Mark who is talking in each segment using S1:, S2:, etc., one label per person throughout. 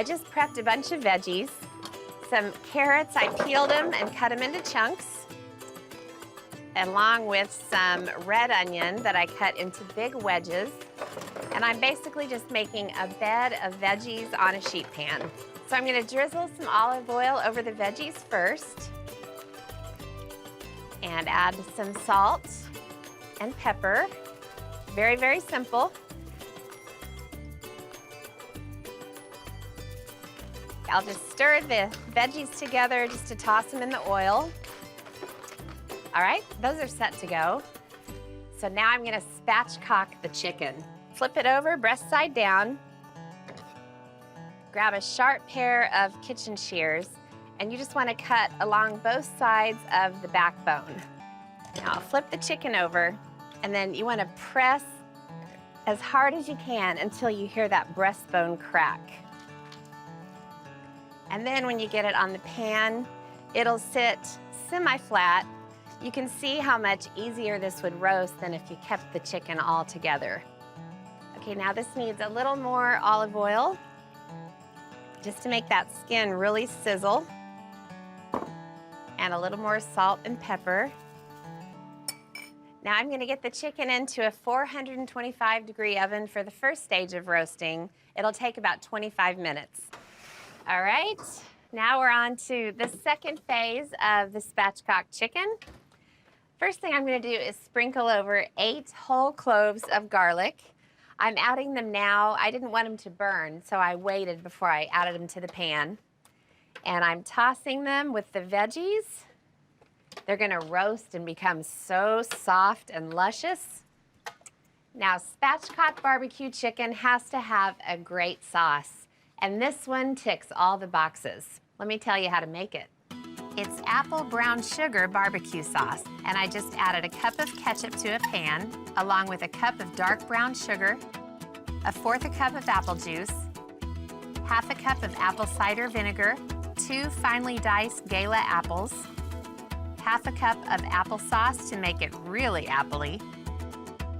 S1: I just prepped a bunch of veggies. Some carrots, I peeled them and cut them into chunks, along with some red onion that I cut into big wedges. And I'm basically just making a bed of veggies on a sheet pan. So I'm gonna drizzle some olive oil over the veggies first and add some salt and pepper. Very, very simple. I'll just stir the veggies together just to toss them in the oil. All right, those are set to go. So now I'm gonna spatchcock the chicken. Flip it over, breast side down. Grab a sharp pair of kitchen shears, and you just wanna cut along both sides of the backbone. Now flip the chicken over, and then you wanna press as hard as you can until you hear that breastbone crack. And then when you get it on the pan, it'll sit semi-flat. You can see how much easier this would roast than if you kept the chicken all together. Okay, now this needs a little more olive oil just to make that skin really sizzle. And a little more salt and pepper. Now I'm gonna get the chicken into a 425-degree oven for the first stage of roasting. It'll take about 25 minutes. All right, now we're on to the second phase of the spatchcock chicken. First thing I'm gonna do is sprinkle over 8 whole cloves of garlic. I'm adding them now. I didn't want them to burn, so I waited before I added them to the pan. And I'm tossing them with the veggies. They're gonna roast and become so soft and luscious. Now, spatchcock barbecue chicken has to have a great sauce. And this one ticks all the boxes. Let me tell you how to make it. It's apple brown sugar barbecue sauce, and I just added a cup of ketchup to a pan, along with a cup of dark brown sugar, 1/4 cup of apple juice, 1/2 cup of apple cider vinegar, 2 finely diced Gala apples, 1/2 cup of applesauce to make it really appley.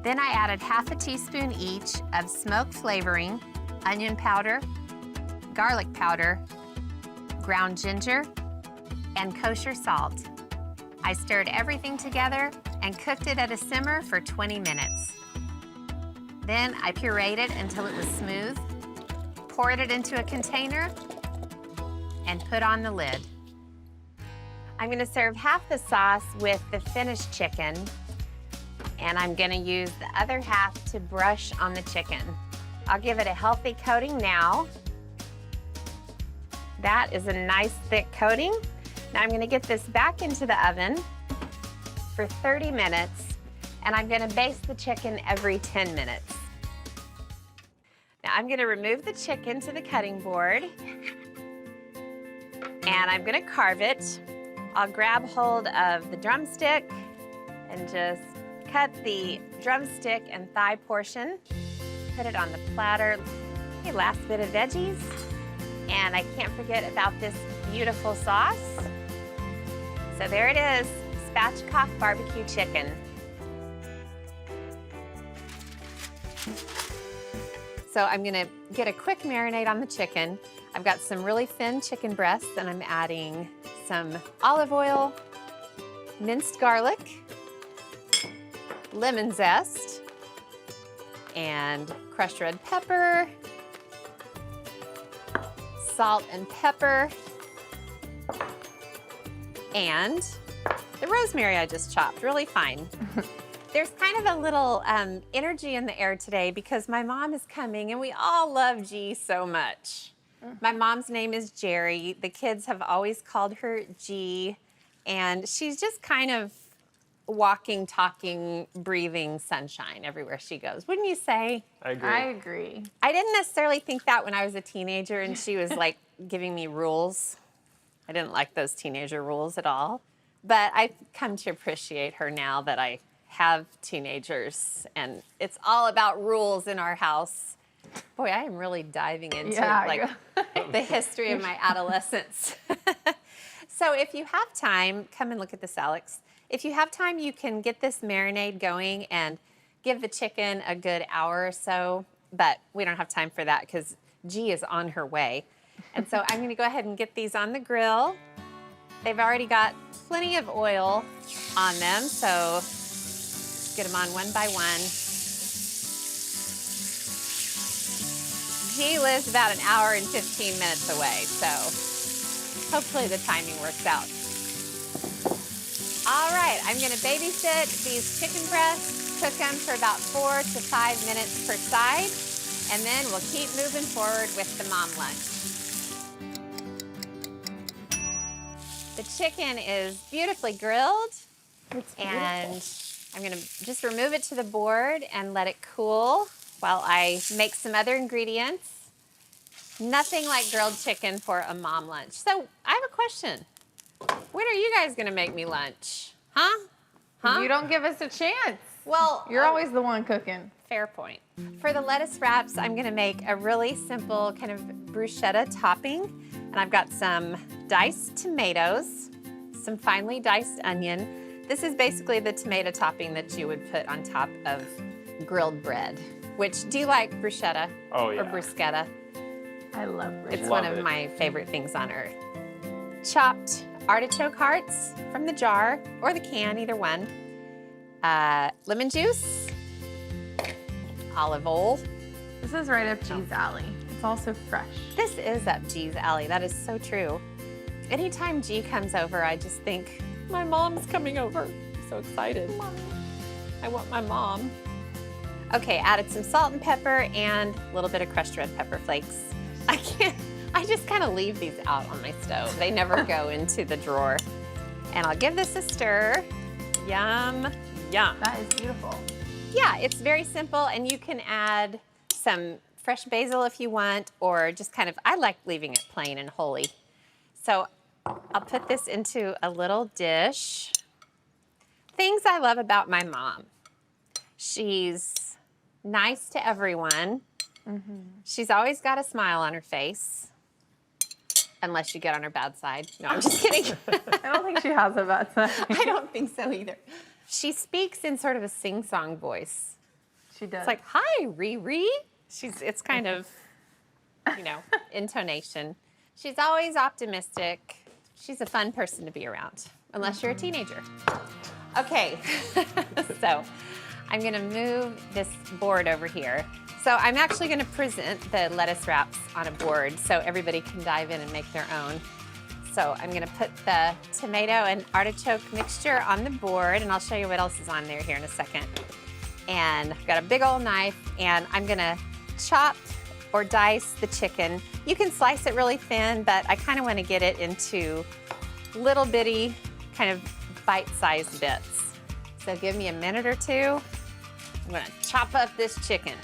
S1: Then I added 1/2 teaspoon each of smoked flavoring, onion powder, garlic powder, ground ginger, and kosher salt. I stirred everything together and cooked it at a simmer for 20 minutes. Then I pureed it until it was smooth, poured it into a container, and put on the lid. I'm gonna serve half the sauce with the finished chicken, and I'm gonna use the other half to brush on the chicken. I'll give it a healthy coating now. That is a nice thick coating. Now I'm gonna get this back into the oven for 30 minutes, and I'm gonna baste the chicken every 10 minutes. Now I'm gonna remove the chicken to the cutting board, and I'm gonna carve it. I'll grab hold of the drumstick and just cut the drumstick and thigh portion, put it on the platter. Okay, last bit of veggies. And I can't forget about this beautiful sauce. So there it is, spatchcock barbecue chicken. So I'm gonna get a quick marinade on the chicken. I've got some really thin chicken breasts, and I'm adding some olive oil, minced garlic, lemon zest, and crushed red pepper, salt and pepper, and the rosemary I just chopped really fine. There's kind of a little energy in the air today because my mom is coming, and we all love G so much. My mom's name is Jerry. The kids have always called her G, and she's just kind of walking, talking, breathing sunshine everywhere she goes. Wouldn't you say?
S2: I agree.
S3: I agree.
S1: I didn't necessarily think that when I was a teenager and she was like giving me rules. I didn't like those teenager rules at all. But I've come to appreciate her now that I have teenagers, and it's all about rules in our house. Boy, I am really diving into the history of my adolescence. So if you have time, come and look at this, Alex. If you have time, you can get this marinade going and give the chicken a good hour or so, but we don't have time for that because G is on her way. And so I'm gonna go ahead and get these on the grill. They've already got plenty of oil on them, so get them on one by one. G lives about an hour and 15 minutes away, so hopefully the timing works out. All right, I'm gonna babysit these chicken breasts, cook them for about 4 to 5 minutes per side, and then we'll keep moving forward with the mom lunch. The chicken is beautifully grilled, and I'm gonna just remove it to the board and let it cool while I make some other ingredients. Nothing like grilled chicken for a mom lunch. So I have a question. When are you guys gonna make me lunch? Huh?
S2: You don't give us a chance.
S1: Well,
S2: You're always the one cooking.
S1: fair point. For the lettuce wraps, I'm gonna make a really simple kind of bruschetta topping. And I've got some diced tomatoes, some finely diced onion. This is basically the tomato topping that you would put on top of grilled bread. Which, do you like bruschetta?
S3: Oh, yeah.
S1: Or bruschetta?
S2: I love bruschetta.
S1: It's one of my favorite things on earth. Chopped artichoke hearts from the jar or the can, either one. Lemon juice, olive oil.
S2: This is right up G's alley. It's also fresh.
S1: This is up G's alley. That is so true. Anytime G comes over, I just think, my mom's coming over. I'm so excited. I want my mom. Okay, added some salt and pepper and a little bit of crushed red pepper flakes. I just kind of leave these out on my stove. They never go into the drawer. And I'll give this a stir. Yum, yum.
S2: That is beautiful.
S1: Yeah, it's very simple, and you can add some fresh basil if you want, or just kind of, I like leaving it plain and holy. So I'll put this into a little dish. Things I love about my mom. She's nice to everyone. She's always got a smile on her face. Unless you get on her bad side. No, I'm just kidding.
S2: I don't think she has a bad side.
S1: I don't think so either. She speaks in sort of a sing-song voice.
S2: She does.
S1: It's like, hi, Ree. It's kind of, you know, intonation. She's always optimistic. She's a fun person to be around, unless you're a teenager. Okay, so I'm gonna move this board over here. So I'm actually gonna present the lettuce wraps on a board so everybody can dive in and make their own. So I'm gonna put the tomato and artichoke mixture on the board, and I'll show you what else is on there here in a second. And I've got a big old knife, and I'm gonna chop or dice the chicken. You can slice it really thin, but I kinda wanna get it into little bitty, kind of bite-sized bits. So give me a minute or two. I'm gonna chop up this chicken.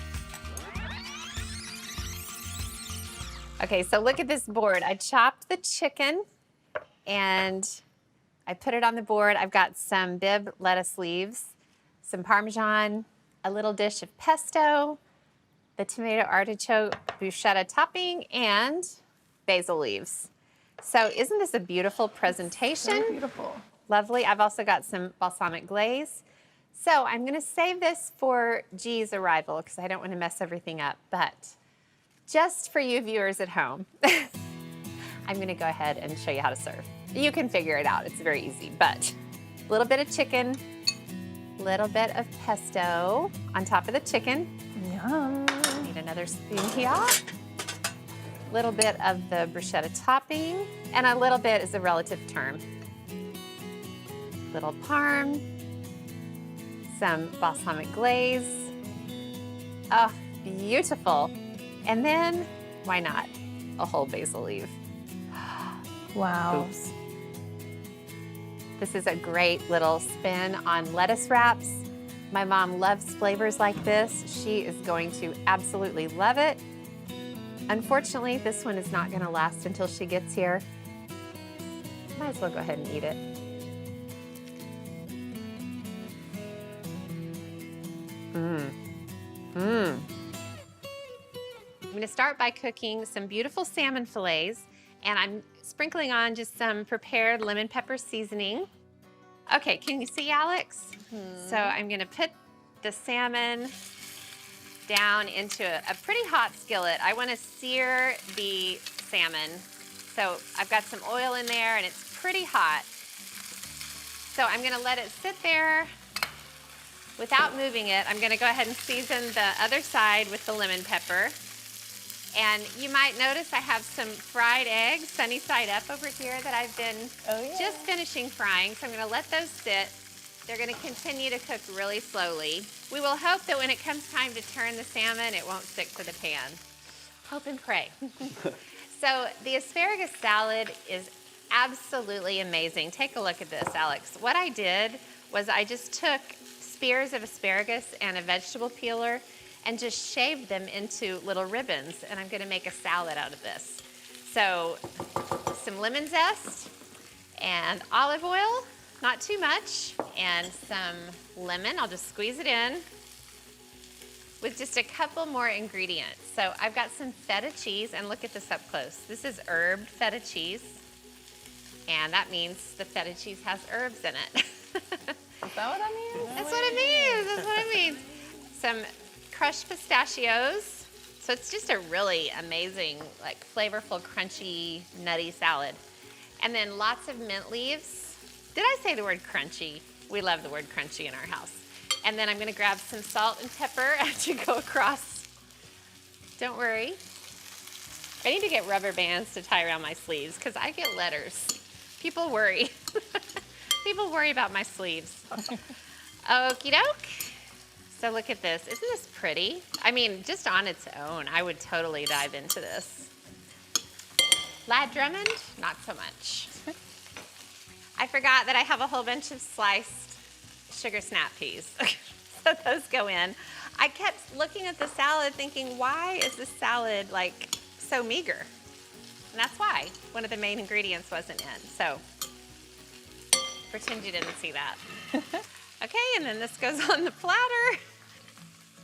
S1: Okay, so look at this board. I chopped the chicken and I put it on the board. I've got some Bib lettuce leaves, some Parmesan, a little dish of pesto, the tomato artichoke bruschetta topping, and basil leaves. So isn't this a beautiful presentation?
S2: So beautiful.
S1: Lovely. I've also got some balsamic glaze. So I'm gonna save this for G's arrival because I don't want to mess everything up, but just for you viewers at home, I'm gonna go ahead and show you how to serve. You can figure it out, it's very easy, but a little bit of chicken, a little bit of pesto on top of the chicken.
S2: Yum.
S1: Need another spoon here. A little bit of the bruschetta topping, and a little bit is a relative term. Little parm, some balsamic glaze. Oh, beautiful. And then, why not, a whole basil leaf.
S2: Wow.
S1: Oops. This is a great little spin on lettuce wraps. My mom loves flavors like this. She is going to absolutely love it. Unfortunately, this one is not gonna last until she gets here. Might as well go ahead and eat it. I'm gonna start by cooking some beautiful salmon fillets, and I'm sprinkling on just some prepared lemon pepper seasoning. Okay, can you see, Alex? So I'm gonna put the salmon down into a pretty hot skillet. I wanna sear the salmon. So I've got some oil in there and it's pretty hot. So I'm gonna let it sit there without moving it. I'm gonna go ahead and season the other side with the lemon pepper. And you might notice I have some fried eggs, sunny side up over here that I've been just finishing frying. So I'm gonna let those sit. They're gonna continue to cook really slowly. We will hope that when it comes time to turn the salmon, it won't stick to the pan. Hope and pray. So the asparagus salad is absolutely amazing. Take a look at this, Alex. What I did was I just took spears of asparagus and a vegetable peeler and just shaved them into little ribbons, and I'm gonna make a salad out of this. So some lemon zest and olive oil, not too much, and some lemon. I'll just squeeze it in with just a couple more ingredients. So I've got some feta cheese, and look at this up close. This is herbed feta cheese, and that means the feta cheese has herbs in it.
S2: Is that what that means?
S1: That's what it means. That's what it means. Some crushed pistachios. So it's just a really amazing, like flavorful, crunchy, nutty salad. And then lots of mint leaves. Did I say the word crunchy? We love the word crunchy in our house. And then I'm gonna grab some salt and pepper as you go across. Don't worry. I need to get rubber bands to tie around my sleeves because I get letters. People worry. People worry about my sleeves. Okie doke. So look at this. Isn't this pretty? I mean, just on its own, I would totally dive into this. Ree Drummond, not so much. I forgot that I have a whole bunch of sliced sugar snap peas. So those go in. I kept looking at the salad thinking, why is this salad like so meager? And that's why one of the main ingredients wasn't in. So pretend you didn't see that. Okay, and then this goes on the platter.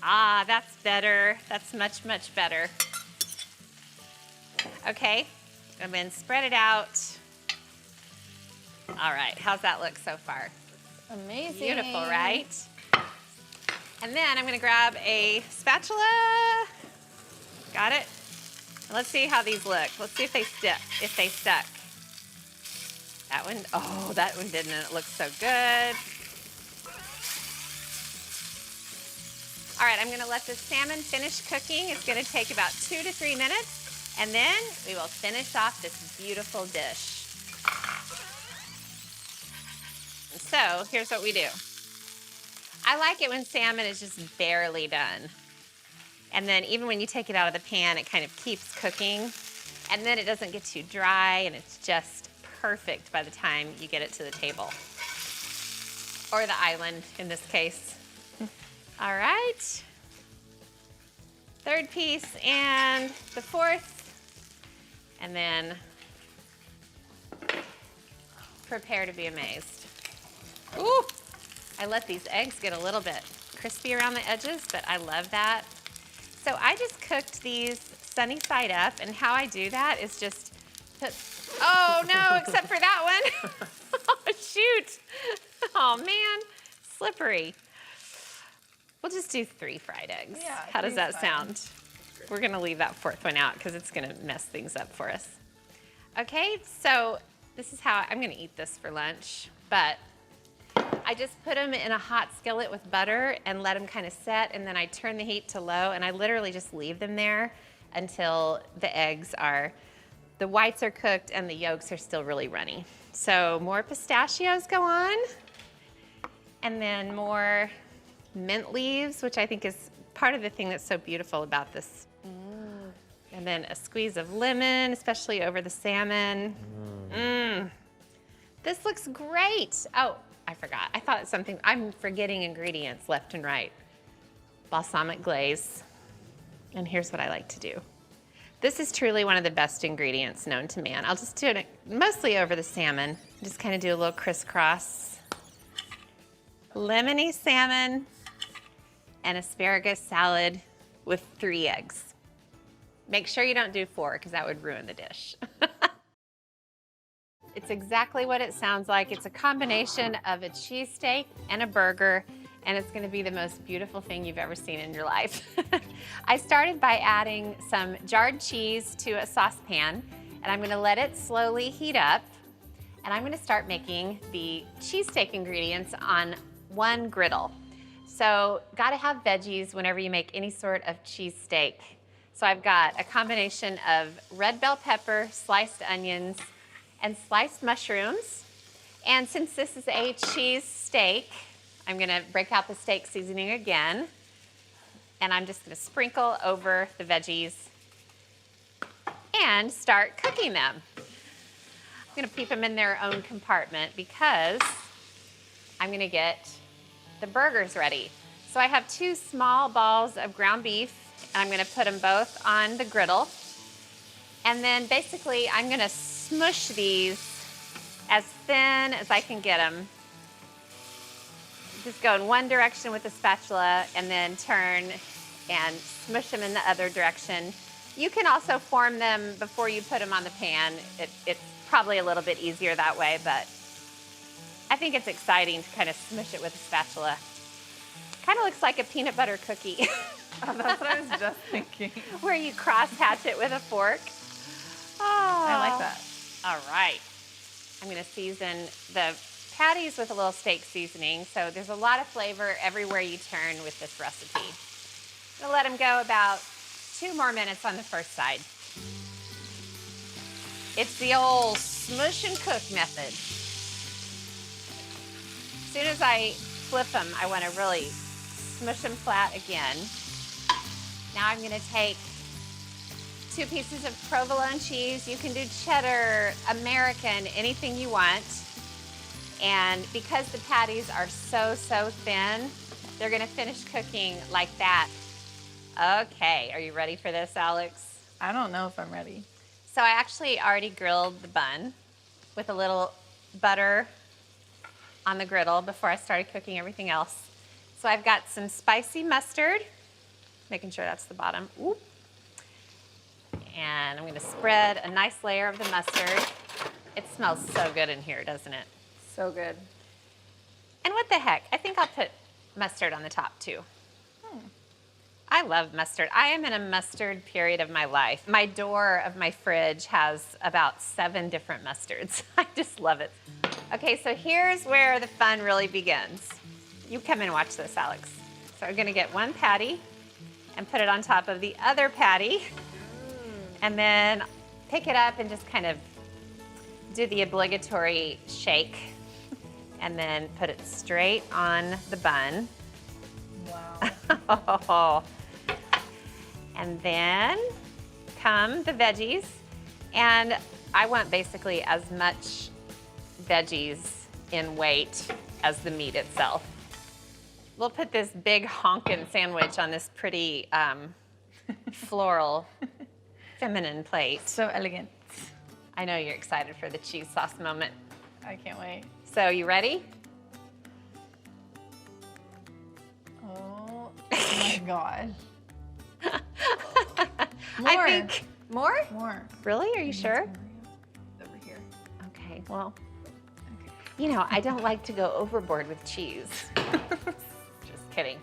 S1: Ah, that's better. That's much, much better. Okay, and then spread it out. All right, how's that look so far?
S2: Amazing.
S1: Beautiful, right? And then I'm gonna grab a spatula. Got it? And let's see how these look. Let's see if they stick, if they stuck. That one, oh, that one didn't. It looks so good. All right, I'm gonna let the salmon finish cooking. It's gonna take about 2 to 3 minutes, and then we will finish off this beautiful dish. So here's what we do. I like it when salmon is just barely done. And then even when you take it out of the pan, it kind of keeps cooking. And then it doesn't get too dry, and it's just perfect by the time you get it to the table. Or the island, in this case. All right. Third piece and the fourth. And then prepare to be amazed. Ooh, I let these eggs get a little bit crispy around the edges, but I love that. So I just cooked these sunny side up, and how I do that is just put, oh no, except for that one. Oh shoot. Oh man, slippery. We'll just do 3 fried eggs.
S2: Yeah,
S1: how does that
S2: fine.
S1: sound? We're gonna leave that 4th one out because it's gonna mess things up for us. Okay, so this is how, I'm gonna eat this for lunch, but I just put them in a hot skillet with butter and let them kind of set, and then I turn the heat to low, and I literally just leave them there until the eggs are, the whites are cooked and the yolks are still really runny. So more pistachios go on, and then more mint leaves, which I think is part of the thing that's so beautiful about this. And then a squeeze of lemon, especially over the salmon. This looks great. Oh, I forgot. I thought something, I'm forgetting ingredients left and right. Balsamic glaze. And here's what I like to do. This is truly one of the best ingredients known to man. I'll just do it mostly over the salmon. Just kind of do a little crisscross. Lemony salmon and asparagus salad with 3 eggs. Make sure you don't do 4 because that would ruin the dish. It's exactly what it sounds like. It's a combination of a cheesesteak and a burger, and it's gonna be the most beautiful thing you've ever seen in your life. I started by adding some jarred cheese to a saucepan, and I'm gonna let it slowly heat up, and I'm gonna start making the cheesesteak ingredients on one griddle. So, gotta have veggies whenever you make any sort of cheesesteak. So I've got a combination of red bell pepper, sliced onions, and sliced mushrooms. And since this is a cheese steak, I'm gonna break out the steak seasoning again, and I'm just gonna sprinkle over the veggies and start cooking them. I'm gonna keep them in their own compartment because I'm gonna get the burgers ready. So I have 2 small balls of ground beef, and I'm gonna put them both on the griddle. And then basically I'm gonna smush these as thin as I can get them. Just go in one direction with the spatula and then turn and smush them in the other direction. You can also form them before you put them on the pan. It's probably a little bit easier that way, but I think it's exciting to kind of smush it with a spatula. Kind of looks like a peanut butter cookie.
S2: Oh, that's what I was just thinking.
S1: Where you cross-hatch it with a fork. Oh,
S2: I like that.
S1: All right. I'm gonna season the patties with a little steak seasoning. So there's a lot of flavor everywhere you turn with this recipe. I'm gonna let them go about 2 more minutes on the first side. It's the old smush and cook method. As soon as I flip them, I wanna really smush them flat again. Now I'm gonna take 2 pieces of provolone cheese. You can do cheddar, American, anything you want. And because the patties are so thin, they're gonna finish cooking like that. Okay, are you ready for this, Alex?
S2: I don't know if I'm ready.
S1: So I actually already grilled the bun with a little butter on the griddle before I started cooking everything else. So I've got some spicy mustard, making sure that's the bottom. Ooh. And I'm gonna spread a nice layer of the mustard. It smells so good in here, doesn't it?
S2: So good.
S1: And what the heck, I think I'll put mustard on the top too. I love mustard. I am in a mustard period of my life. My door of my fridge has about 7 different mustards. I just love it. Okay, so here's where the fun really begins. You come and watch this, Alex. So we're gonna get one patty and put it on top of the other patty. And then pick it up and just kind of do the obligatory shake. And then put it straight on the bun.
S2: Wow.
S1: And then come the veggies. And I want basically as much veggies in weight as the meat itself. We'll put this big honkin' sandwich on this pretty floral, feminine plate.
S2: So elegant.
S1: I know you're excited for the cheese sauce moment.
S2: I can't wait.
S1: So you ready?
S2: Oh my gosh.
S1: I think more?
S2: More.
S1: Really? Are you sure?
S2: Over here.
S1: Okay, well, you know, I don't like to go overboard with cheese. Just kidding.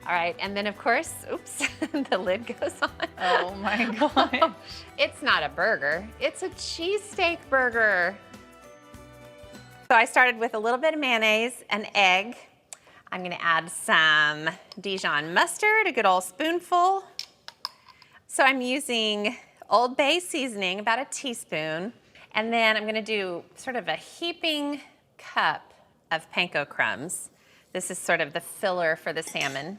S1: All right, and then of course, oops, the lid goes on.
S2: Oh my gosh.
S1: It's not a burger, it's a cheesesteak burger. So I started with a little bit of mayonnaise, an egg. I'm gonna add some Dijon mustard, a good old spoonful. So I'm using Old Bay seasoning, about a teaspoon. And then I'm gonna do sort of a heaping cup of panko crumbs. This is sort of the filler for the salmon.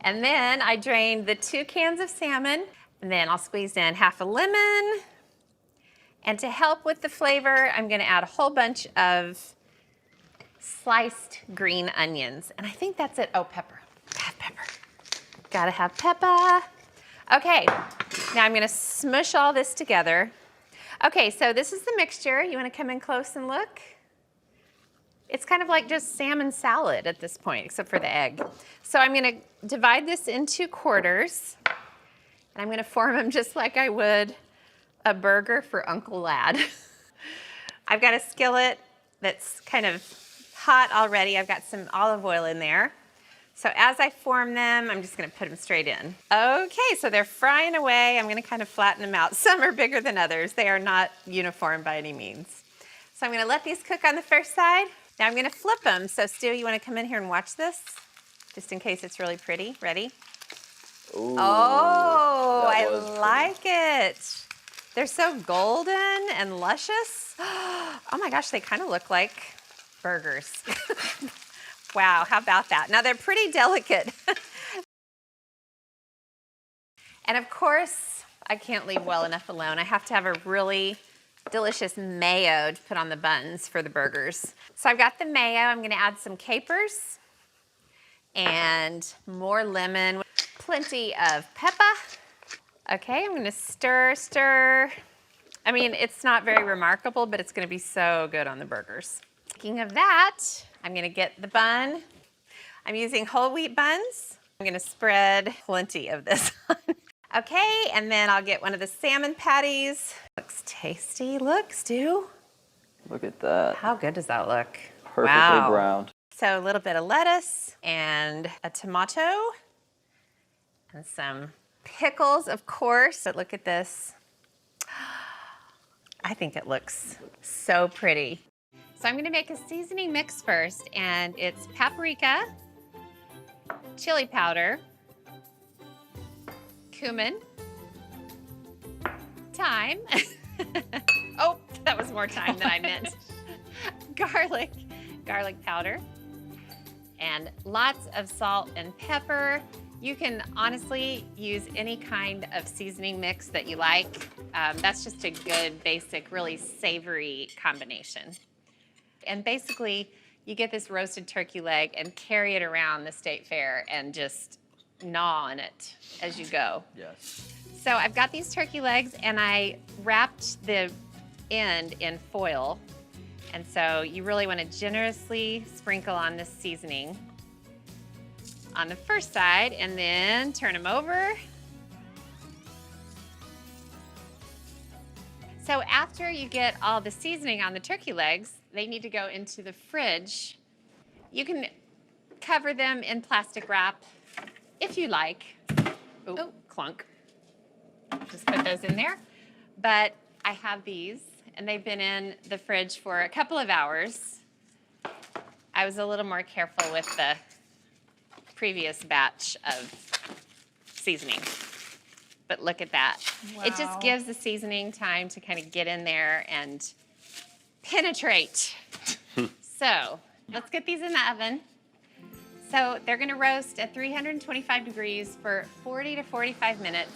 S1: And then I drained the 2 cans of salmon, and then I'll squeeze in half a lemon. And to help with the flavor, I'm gonna add a whole bunch of sliced green onions. And I think that's it. Oh, pepper. Gotta have pepper. Gotta have pepper. Okay, now I'm gonna smush all this together. Okay, so this is the mixture. You wanna come in close and look? It's kind of like just salmon salad at this point, except for the egg. So I'm gonna divide this into quarters, and I'm gonna form them just like I would a burger for Uncle Lad. I've got a skillet that's kind of hot already. I've got some olive oil in there. So as I form them, I'm just gonna put them straight in. Okay, so they're frying away. I'm gonna kind of flatten them out. Some are bigger than others. They are not uniform by any means. So I'm gonna let these cook on the first side. Now I'm gonna flip them. So Stu, you wanna come in here and watch this? Just in case it's really pretty. Ready?
S3: Ooh,
S1: Oh,
S3: that
S1: I
S3: was pretty.
S1: like it. They're so golden and luscious. Oh my gosh, they kind of look like burgers. Wow, how about that? Now they're pretty delicate. And of course, I can't leave well enough alone. I have to have a really delicious mayo to put on the buns for the burgers. So I've got the mayo. I'm gonna add some capers and more lemon, plenty of pepper. Okay, I'm gonna stir, stir. I mean, it's not very remarkable, but it's gonna be so good on the burgers. Speaking of that, I'm gonna get the bun. I'm using whole wheat buns. I'm gonna spread plenty of this on. Okay, and then I'll get one of the salmon patties. Looks tasty. Look, Stu.
S3: Look at that.
S1: How good does that look?
S3: Perfectly browned.
S1: So a little bit of lettuce and a tomato and some pickles, of course. But look at this. I think it looks so pretty. So I'm gonna make a seasoning mix first, and it's paprika, chili powder, cumin, thyme. Oh, that was more thyme than I meant. Garlic powder, and lots of salt and pepper. You can honestly use any kind of seasoning mix that you like. That's just a good, basic, really savory combination. And basically, you get this roasted turkey leg and carry it around the state fair and just gnaw on it as you go.
S3: Yes.
S1: So I've got these turkey legs, and I wrapped the end in foil. And so you really want to generously sprinkle on this seasoning on the first side, and then turn them over. So after you get all the seasoning on the turkey legs, they need to go into the fridge. You can cover them in plastic wrap if you like. Oh, clunk. Just put those in there. But I have these, and they've been in the fridge for a couple of hours. I was a little more careful with the previous batch of seasoning. But look at that.
S2: Wow.
S1: It just gives the seasoning time to kind of get in there and penetrate. So let's get these in the oven. So they're gonna roast at 325 degrees for 40 to 45 minutes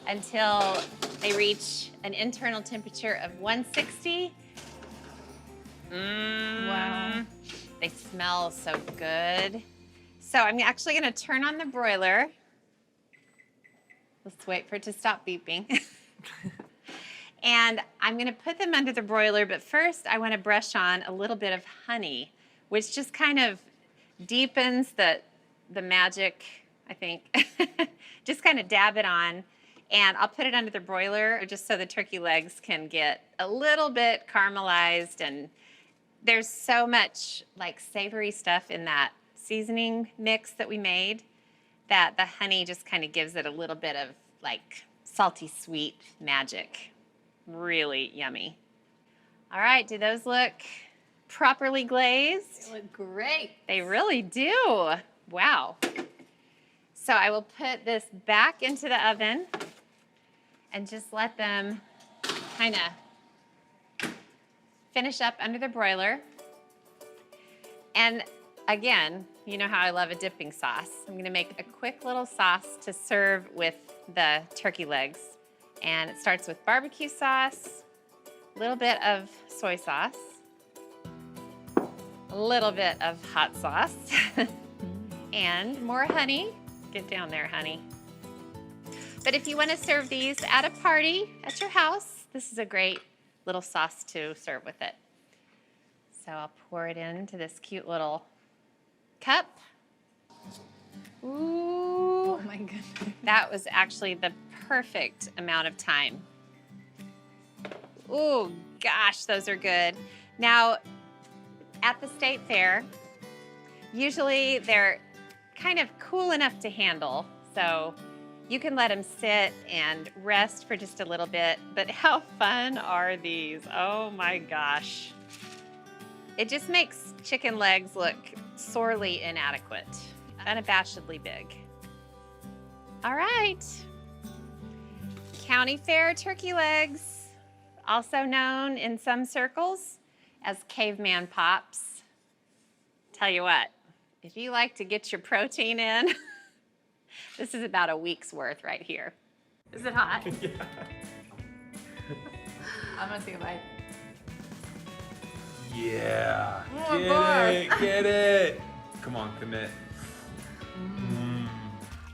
S1: until they reach an internal temperature of 160.
S2: Wow.
S1: They smell so good. So I'm actually gonna turn on the broiler. Let's wait for it to stop beeping. And I'm gonna put them under the broiler, but first I wanna brush on a little bit of honey, which just kind of deepens the magic, I think. Just kind of dab it on, and I'll put it under the broiler just so the turkey legs can get a little bit caramelized. And there's so much like savory stuff in that seasoning mix that we made that the honey just kind of gives it a little bit of like salty sweet magic. Really yummy. All right, do those look properly glazed?
S2: They look great.
S1: They really do. Wow. So I will put this back into the oven and just let them kind of finish up under the broiler. And again, you know how I love a dipping sauce. I'm gonna make a quick little sauce to serve with the turkey legs. And it starts with barbecue sauce, a little bit of soy sauce, a little bit of hot sauce, and more honey. Get down there, honey. But if you want to serve these at a party at your house, this is a great little sauce to serve with it. So I'll pour it into this cute little cup. Ooh,
S2: Oh my goodness.
S1: that was actually the perfect amount of time. Ooh, gosh, those are good. Now, at the state fair, usually they're kind of cool enough to handle. So you can let them sit and rest for just a little bit, but how fun are these? Oh my gosh. It just makes chicken legs look sorely inadequate, unabashedly big. All right. County Fair turkey legs, also known in some circles as caveman pops. Tell you what, if you like to get your protein in, this is about a week's worth right here. Is it hot?
S4: Yeah.
S2: I'm gonna take a bite.
S4: Yeah.
S2: Oh, my gosh.
S4: Get it. Come on, commit.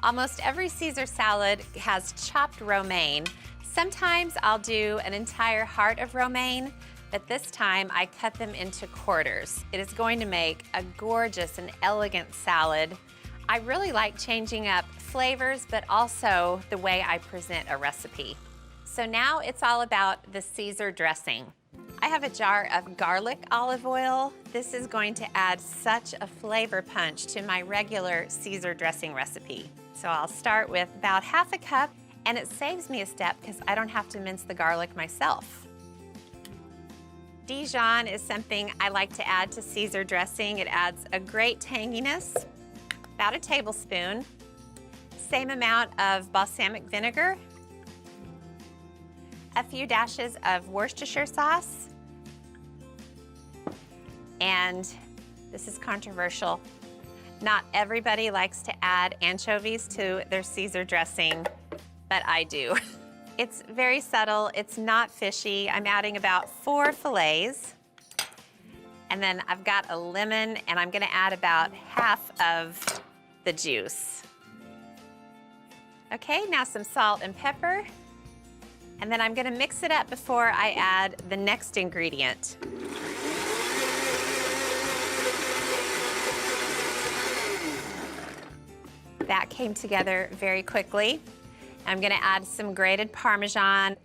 S1: Almost every Caesar salad has chopped romaine. Sometimes I'll do an entire heart of romaine, but this time I cut them into quarters. It is going to make a gorgeous and elegant salad. I really like changing up flavors, but also the way I present a recipe. So now it's all about the Caesar dressing. I have a jar of garlic olive oil. This is going to add such a flavor punch to my regular Caesar dressing recipe. So I'll start with about half a cup, and it saves me a step because I don't have to mince the garlic myself. Dijon is something I like to add to Caesar dressing. It adds a great tanginess, about a tablespoon. Same amount of balsamic vinegar, a few dashes of Worcestershire sauce, and this is controversial. Not everybody likes to add anchovies to their Caesar dressing, but I do. It's very subtle, it's not fishy. I'm adding about 4 fillets. And then I've got a lemon, and I'm gonna add about half of the juice. Okay, now some salt and pepper. And then I'm gonna mix it up before I add the next ingredient. That came together very quickly. I'm gonna add some grated Parmesan.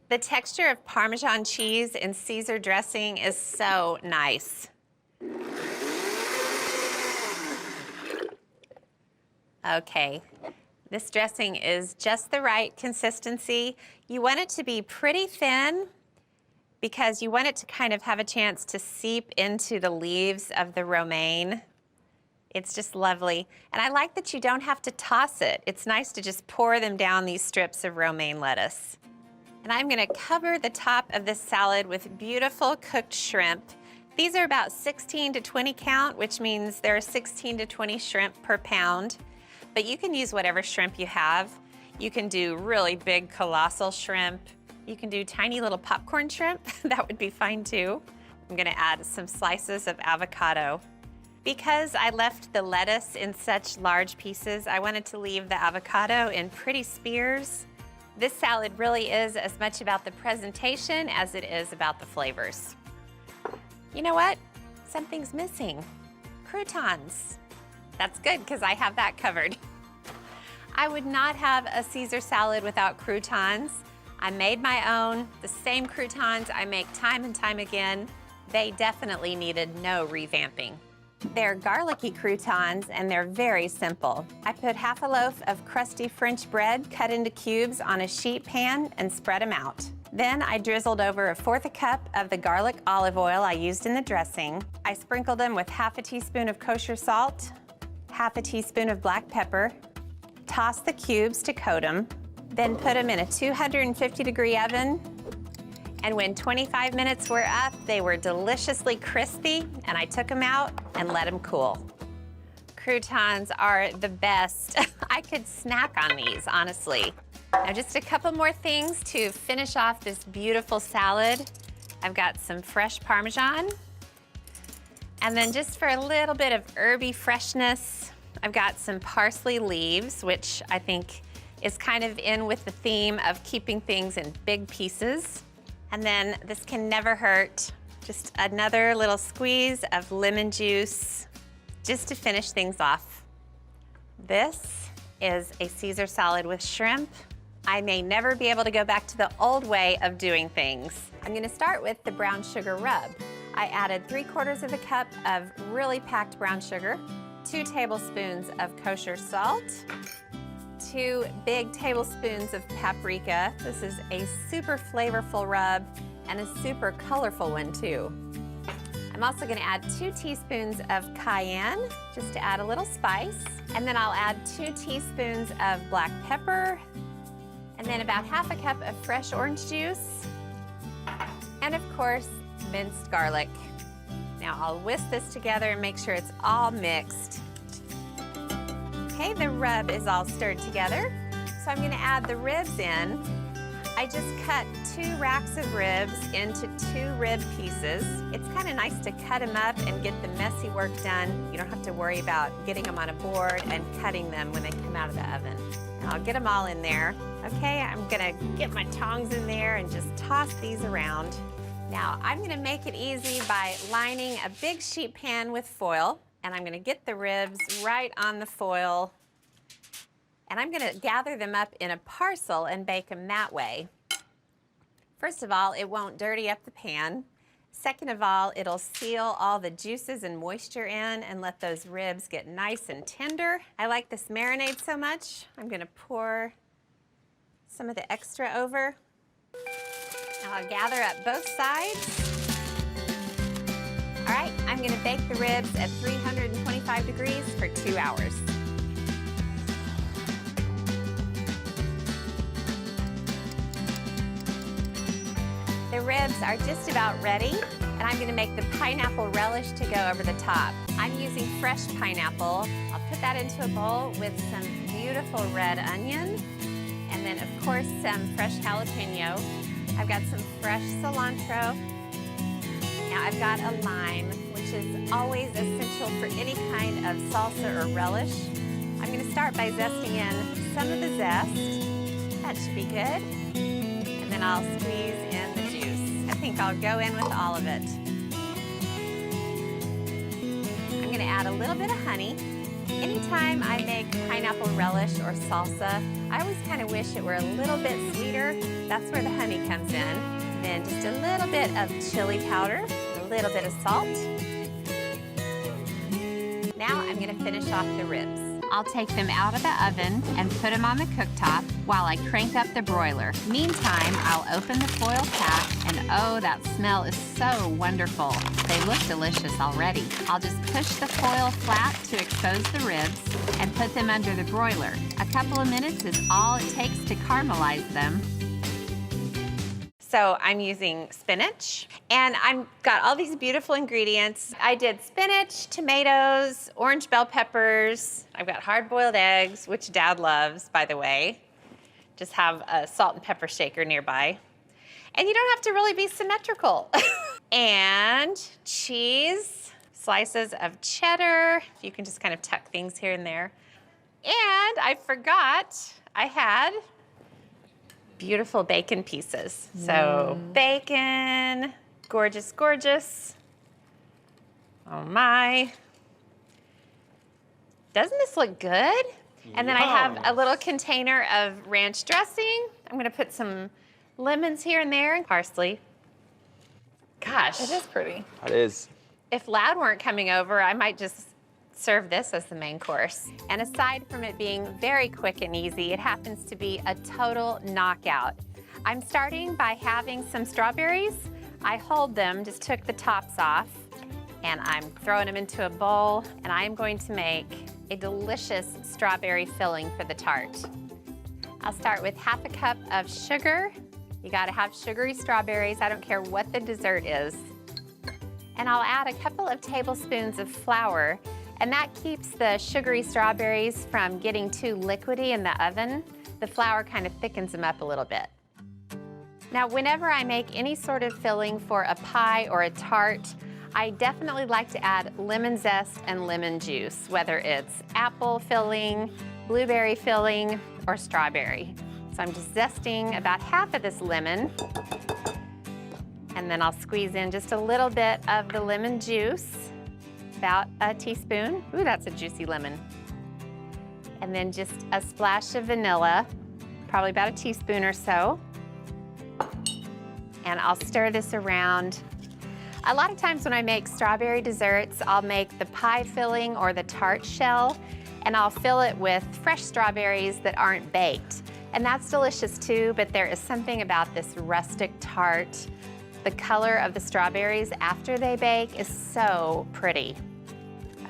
S1: The texture of Parmesan cheese in Caesar dressing is so nice. Okay, this dressing is just the right consistency. You want it to be pretty thin because you want it to kind of have a chance to seep into the leaves of the romaine. It's just lovely. And I like that you don't have to toss it. It's nice to just pour them down these strips of romaine lettuce. And I'm gonna cover the top of this salad with beautiful cooked shrimp. These are about 16 to 20 count, which means there are 16 to 20 shrimp per pound. But you can use whatever shrimp you have. You can do really big, colossal shrimp. You can do tiny little popcorn shrimp. That would be fine too. I'm gonna add some slices of avocado. Because I left the lettuce in such large pieces, I wanted to leave the avocado in pretty spears. This salad really is as much about the presentation as it is about the flavors. You know what? Something's missing. Croutons. That's good because I have that covered. I would not have a Caesar salad without croutons. I made my own, the same croutons I make time and time again. They definitely needed no revamping. They're garlicky croutons and they're very simple. I put half a loaf of crusty French bread cut into cubes on a sheet pan and spread them out. Then I drizzled over 1/4 cup of the garlic olive oil I used in the dressing. I sprinkled them with half a teaspoon of kosher salt, half a teaspoon of black pepper, tossed the cubes to coat them, then put them in a 250-degree oven. And when 25 minutes were up, they were deliciously crispy, and I took them out and let them cool. Croutons are the best. I could snack on these, honestly. Now just a couple more things to finish off this beautiful salad. I've got some fresh Parmesan. And then just for a little bit of herby freshness, I've got some parsley leaves, which I think is kind of in with the theme of keeping things in big pieces. And then this can never hurt. Just another little squeeze of lemon juice just to finish things off. This is a Caesar salad with shrimp. I may never be able to go back to the old way of doing things. I'm gonna start with the brown sugar rub. I added 3/4 of a cup of really packed brown sugar, 2 tablespoons of kosher salt, 2 big tablespoons of paprika. This is a super flavorful rub and a super colorful one too. I'm also gonna add 2 teaspoons of cayenne, just to add a little spice. And then I'll add 2 teaspoons of black pepper, and then about ½ a cup of fresh orange juice, and of course, minced garlic. Now I'll whisk this together and make sure it's all mixed. Okay, the rub is all stirred together. So I'm gonna add the ribs in. I just cut 2 racks of ribs into 2 rib pieces. It's kind of nice to cut them up and get the messy work done. You don't have to worry about getting them on a board and cutting them when they come out of the oven. And I'll get them all in there. Okay, I'm gonna get my tongs in there and just toss these around. Now, I'm gonna make it easy by lining a big sheet pan with foil, and I'm gonna get the ribs right on the foil, and I'm gonna gather them up in a parcel and bake them that way. First of all, it won't dirty up the pan. Second of all, it'll seal all the juices and moisture in and let those ribs get nice and tender. I like this marinade so much, I'm gonna pour some of the extra over. Now I'll gather up both sides. All right, I'm gonna bake the ribs at 325 degrees for 2 hours. The ribs are just about ready, and I'm gonna make the pineapple relish to go over the top. I'm using fresh pineapple. I'll put that into a bowl with some beautiful red onion, and then of course some fresh jalapeno. I've got some fresh cilantro. Now I've got a lime, which is always essential for any kind of salsa or relish. I'm gonna start by zesting in some of the zest. That should be good. And then I'll squeeze in the juice. I think I'll go in with all of it. I'm gonna add a little bit of honey. Anytime I make pineapple relish or salsa, I always kind of wish it were a little bit sweeter. That's where the honey comes in. Then just a little bit of chili powder, a little bit of salt. Now I'm gonna finish off the ribs. I'll take them out of the oven and put them on the cooktop while I crank up the broiler. Meantime, I'll open the foil pack, and oh, that smell is so wonderful. They look delicious already. I'll just push the foil flat to expose the ribs and put them under the broiler. A couple of minutes is all it takes to caramelize them. So I'm using spinach, and I've got all these beautiful ingredients. I did spinach, tomatoes, orange bell peppers. I've got hard-boiled eggs, which Dad loves, by the way. Just have a salt and pepper shaker nearby. And you don't have to really be symmetrical. And cheese, slices of cheddar. You can just kind of tuck things here and there. And I forgot I had beautiful bacon pieces. So bacon, gorgeous, gorgeous. Oh my. Doesn't this look good? And then I have a little container of ranch dressing. I'm gonna put some lemons here and there and parsley. Gosh.
S2: It is pretty.
S3: It is.
S1: If Lad weren't coming over, I might just serve this as the main course. And aside from it being very quick and easy, it happens to be a total knockout. I'm starting by having some strawberries. I hold them, just took the tops off, and I'm throwing them into a bowl, and I am going to make a delicious strawberry filling for the tart. I'll start with ½ a cup of sugar. You gotta have sugary strawberries. I don't care what the dessert is. And I'll add a couple of tablespoons of flour, and that keeps the sugary strawberries from getting too liquidy in the oven. The flour kind of thickens them up a little bit. Now, whenever I make any sort of filling for a pie or a tart, I definitely like to add lemon zest and lemon juice, whether it's apple filling, blueberry filling, or strawberry. So I'm just zesting about half of this lemon, and then I'll squeeze in just a little bit of the lemon juice, about a teaspoon. Ooh, that's a juicy lemon. And then just a splash of vanilla, probably about a teaspoon or so. And I'll stir this around. A lot of times when I make strawberry desserts, I'll make the pie filling or the tart shell, and I'll fill it with fresh strawberries that aren't baked. And that's delicious too, but there is something about this rustic tart. The color of the strawberries after they bake is so pretty.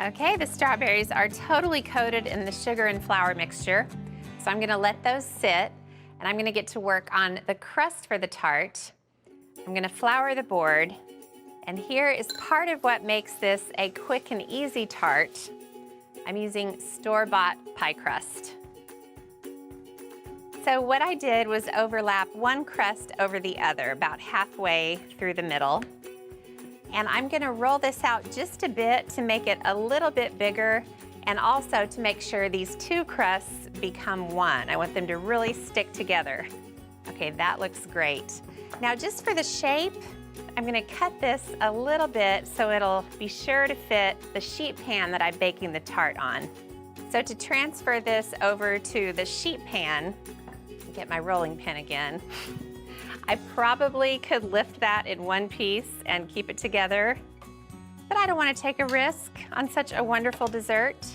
S1: Okay, the strawberries are totally coated in the sugar and flour mixture. So I'm gonna let those sit, and I'm gonna get to work on the crust for the tart. I'm gonna flour the board, and here is part of what makes this a quick and easy tart. I'm using store-bought pie crust. So what I did was overlap one crust over the other, about halfway through the middle. And I'm gonna roll this out just a bit to make it a little bit bigger, and also to make sure these two crusts become one. I want them to really stick together. Okay, that looks great. Now just for the shape, I'm gonna cut this a little bit so it'll be sure to fit the sheet pan that I'm baking the tart on. So to transfer this over to the sheet pan, get my rolling pin again, I probably could lift that in one piece and keep it together, but I don't want to take a risk on such a wonderful dessert.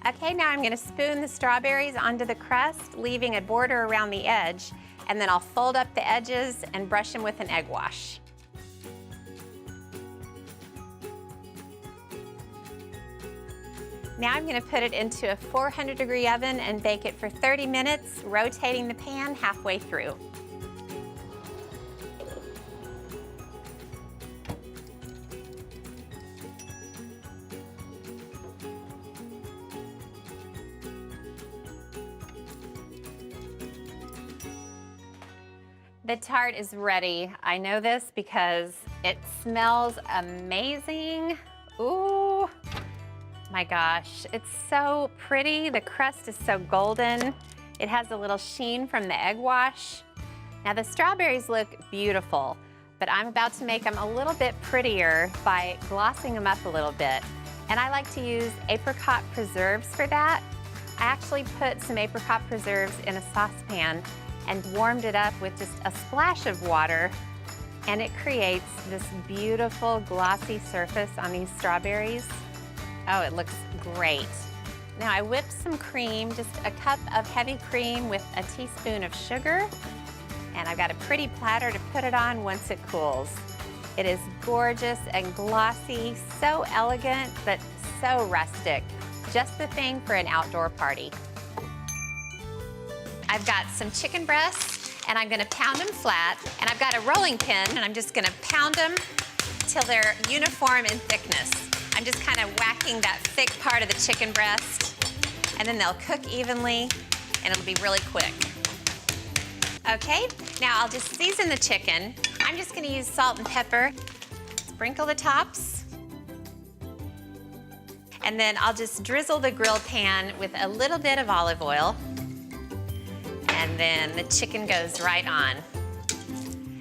S1: Okay, now I'm going to spoon the strawberries onto the crust, leaving a border around the edge, and then I'll fold up the edges and brush them with an egg wash. Now I'm going to put it into a 400-degree oven and bake it for 30 minutes, rotating the pan halfway through. The tart is ready. I know this because it smells amazing. Ooh, my gosh, it's so pretty. The crust is so golden. It has a little sheen from the egg wash. Now the strawberries look beautiful, but I'm about to make them a little bit prettier by glossing them up a little bit. And I like to use apricot preserves for that. I actually put some apricot preserves in a saucepan and warmed it up with just a splash of water, and it creates this beautiful glossy surface on these strawberries. Oh, it looks great. Now I whipped some cream, just a cup of heavy cream with a teaspoon of sugar, and I've got a pretty platter to put it on once it cools. It is gorgeous and glossy, so elegant, but so rustic. Just the thing for an outdoor party. I've got some chicken breasts, and I'm gonna pound them flat, and I've got a rolling pin, and I'm just gonna pound them till they're uniform in thickness. I'm just kind of whacking that thick part of the chicken breast, and then they'll cook evenly, and it'll be really quick. Okay, now I'll just season the chicken. I'm just gonna use salt and pepper, sprinkle the tops, and then I'll just drizzle the grill pan with a little bit of olive oil. And then the chicken goes right on.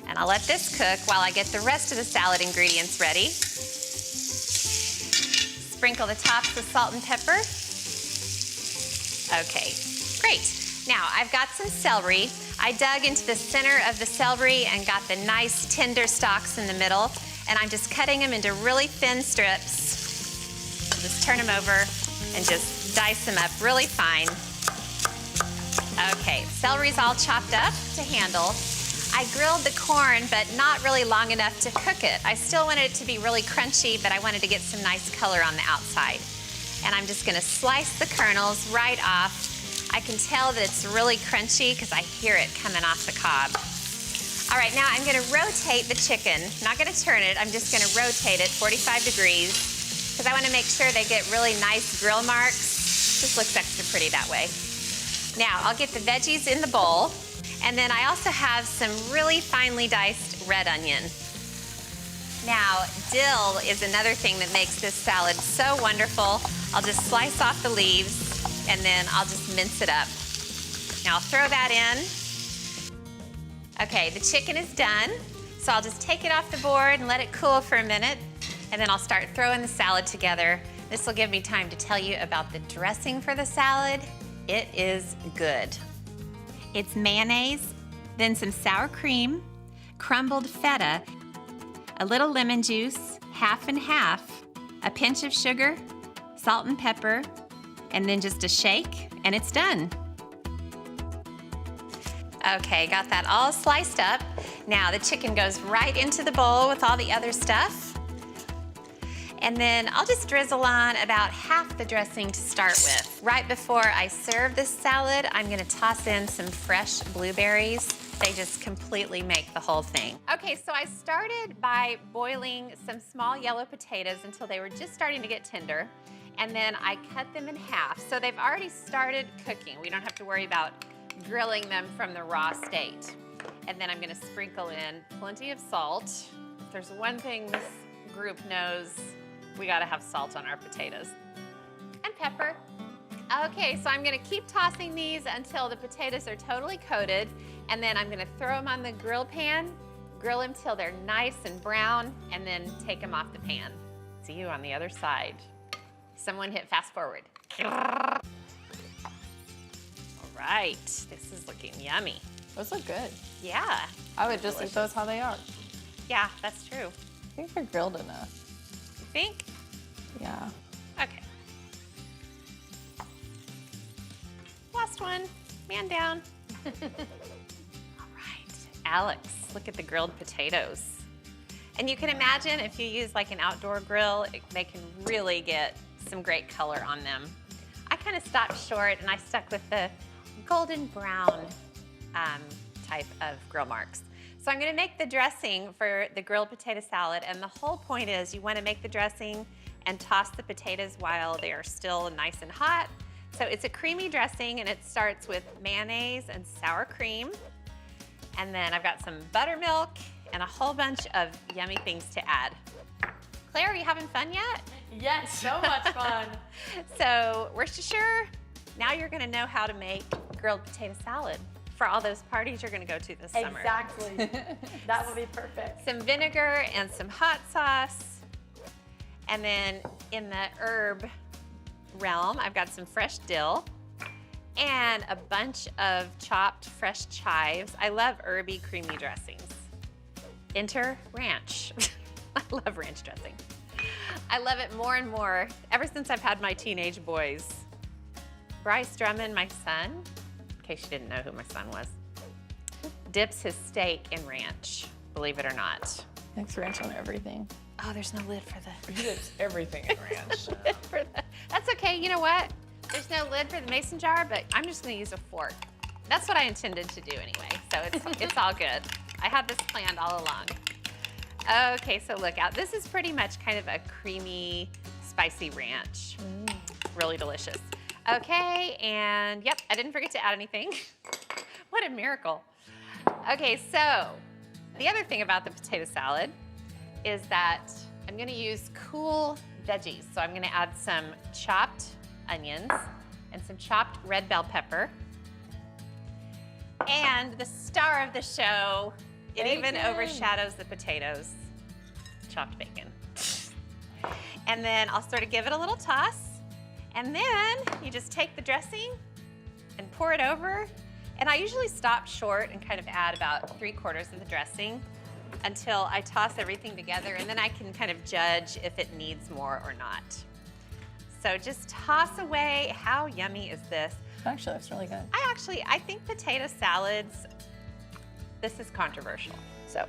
S1: And I'll let this cook while I get the rest of the salad ingredients ready. Sprinkle the tops with salt and pepper. Okay, great. Now I've got some celery. I dug into the center of the celery and got the nice tender stalks in the middle, and I'm just cutting them into really thin strips. Just turn them over and just dice them up really fine. Okay, celery's all chopped up to handle. I grilled the corn, but not really long enough to cook it. I still wanted it to be really crunchy, but I wanted to get some nice color on the outside. And I'm just gonna slice the kernels right off. I can tell that it's really crunchy because I hear it coming off the cob. All right, now I'm gonna rotate the chicken. I'm not gonna turn it, I'm just gonna rotate it 45 degrees because I wanna make sure they get really nice grill marks. Just looks extra pretty that way. Now, I'll get the veggies in the bowl, and then I also have some really finely diced red onion. Now, dill is another thing that makes this salad so wonderful. I'll just slice off the leaves, and then I'll just mince it up. Now, I'll throw that in. Okay, the chicken is done, so I'll just take it off the board and let it cool for a minute, and then I'll start throwing the salad together. This will give me time to tell you about the dressing for the salad. It is good. It's mayonnaise, then some sour cream, crumbled feta, a little lemon juice, half and half, a pinch of sugar, salt and pepper, and then just a shake, and it's done. Okay, got that all sliced up. Now the chicken goes right into the bowl with all the other stuff. And then I'll just drizzle on about half the dressing to start with. Right before I serve this salad, I'm gonna toss in some fresh blueberries. They just completely make the whole thing. Okay, so I started by boiling some small yellow potatoes until they were just starting to get tender. And then I cut them in half. So they've already started cooking. We don't have to worry about grilling them from the raw state. And then I'm gonna sprinkle in plenty of salt. If there's one thing this group knows, we gotta have salt on our potatoes. And pepper. Okay, so I'm gonna keep tossing these until the potatoes are totally coated, and then I'm gonna throw them on the grill pan, grill them till they're nice and brown, and then take them off the pan. See you on the other side. Someone hit fast forward. All right, this is looking yummy.
S2: Those look good.
S1: Yeah.
S2: I would just eat those how they are.
S1: Yeah, that's true.
S2: I think they're grilled enough.
S1: You think?
S2: Yeah.
S1: Okay. Last one, man down. All right, Alex, look at the grilled potatoes. And you can imagine if you use like an outdoor grill, they can really get some great color on them. I kind of stopped short and I stuck with the golden brown type of grill marks. So I'm gonna make the dressing for the grilled potato salad, and the whole point is you wanna make the dressing and toss the potatoes while they are still nice and hot. So it's a creamy dressing, and it starts with mayonnaise and sour cream. And then I've got some buttermilk and a whole bunch of yummy things to add. Claire, are you having fun yet?
S2: Yes, so much fun.
S1: So Worcestershire, now you're gonna know how to make grilled potato salad for all those parties you're gonna go to this summer.
S2: Exactly. That would be perfect.
S1: Some vinegar and some hot sauce. And then in the herb realm, I've got some fresh dill and a bunch of chopped fresh chives. I love herby creamy dressings. Enter ranch. I love ranch dressing. I love it more and more ever since I've had my teenage boys. Ree Drummond, my son, in case you didn't know who my son was, dips his steak in ranch, believe it or not.
S2: Thanks ranch on everything.
S1: Oh, there's no lid for the...
S4: He dips everything in ranch.
S1: That's okay, you know what? There's no lid for the mason jar, but I'm just gonna use a fork. That's what I intended to do anyway, so it's all good. I had this planned all along. Okay, so look out. This is pretty much kind of a creamy, spicy ranch. Really delicious. Okay, and yep, I didn't forget to add anything. What a miracle. Okay, so the other thing about the potato salad is that I'm gonna use cool veggies. So I'm gonna add some chopped onions and some chopped red bell pepper. And the star of the show, it even overshadows the potatoes, chopped bacon. And then I'll sort of give it a little toss. And then you just take the dressing and pour it over. And I usually stop short and kind of add about 3/4 of the dressing until I toss everything together, and then I can kind of judge if it needs more or not. So just toss away. How yummy is this?
S2: Actually, that's really good.
S1: I think potato salads, this is controversial, so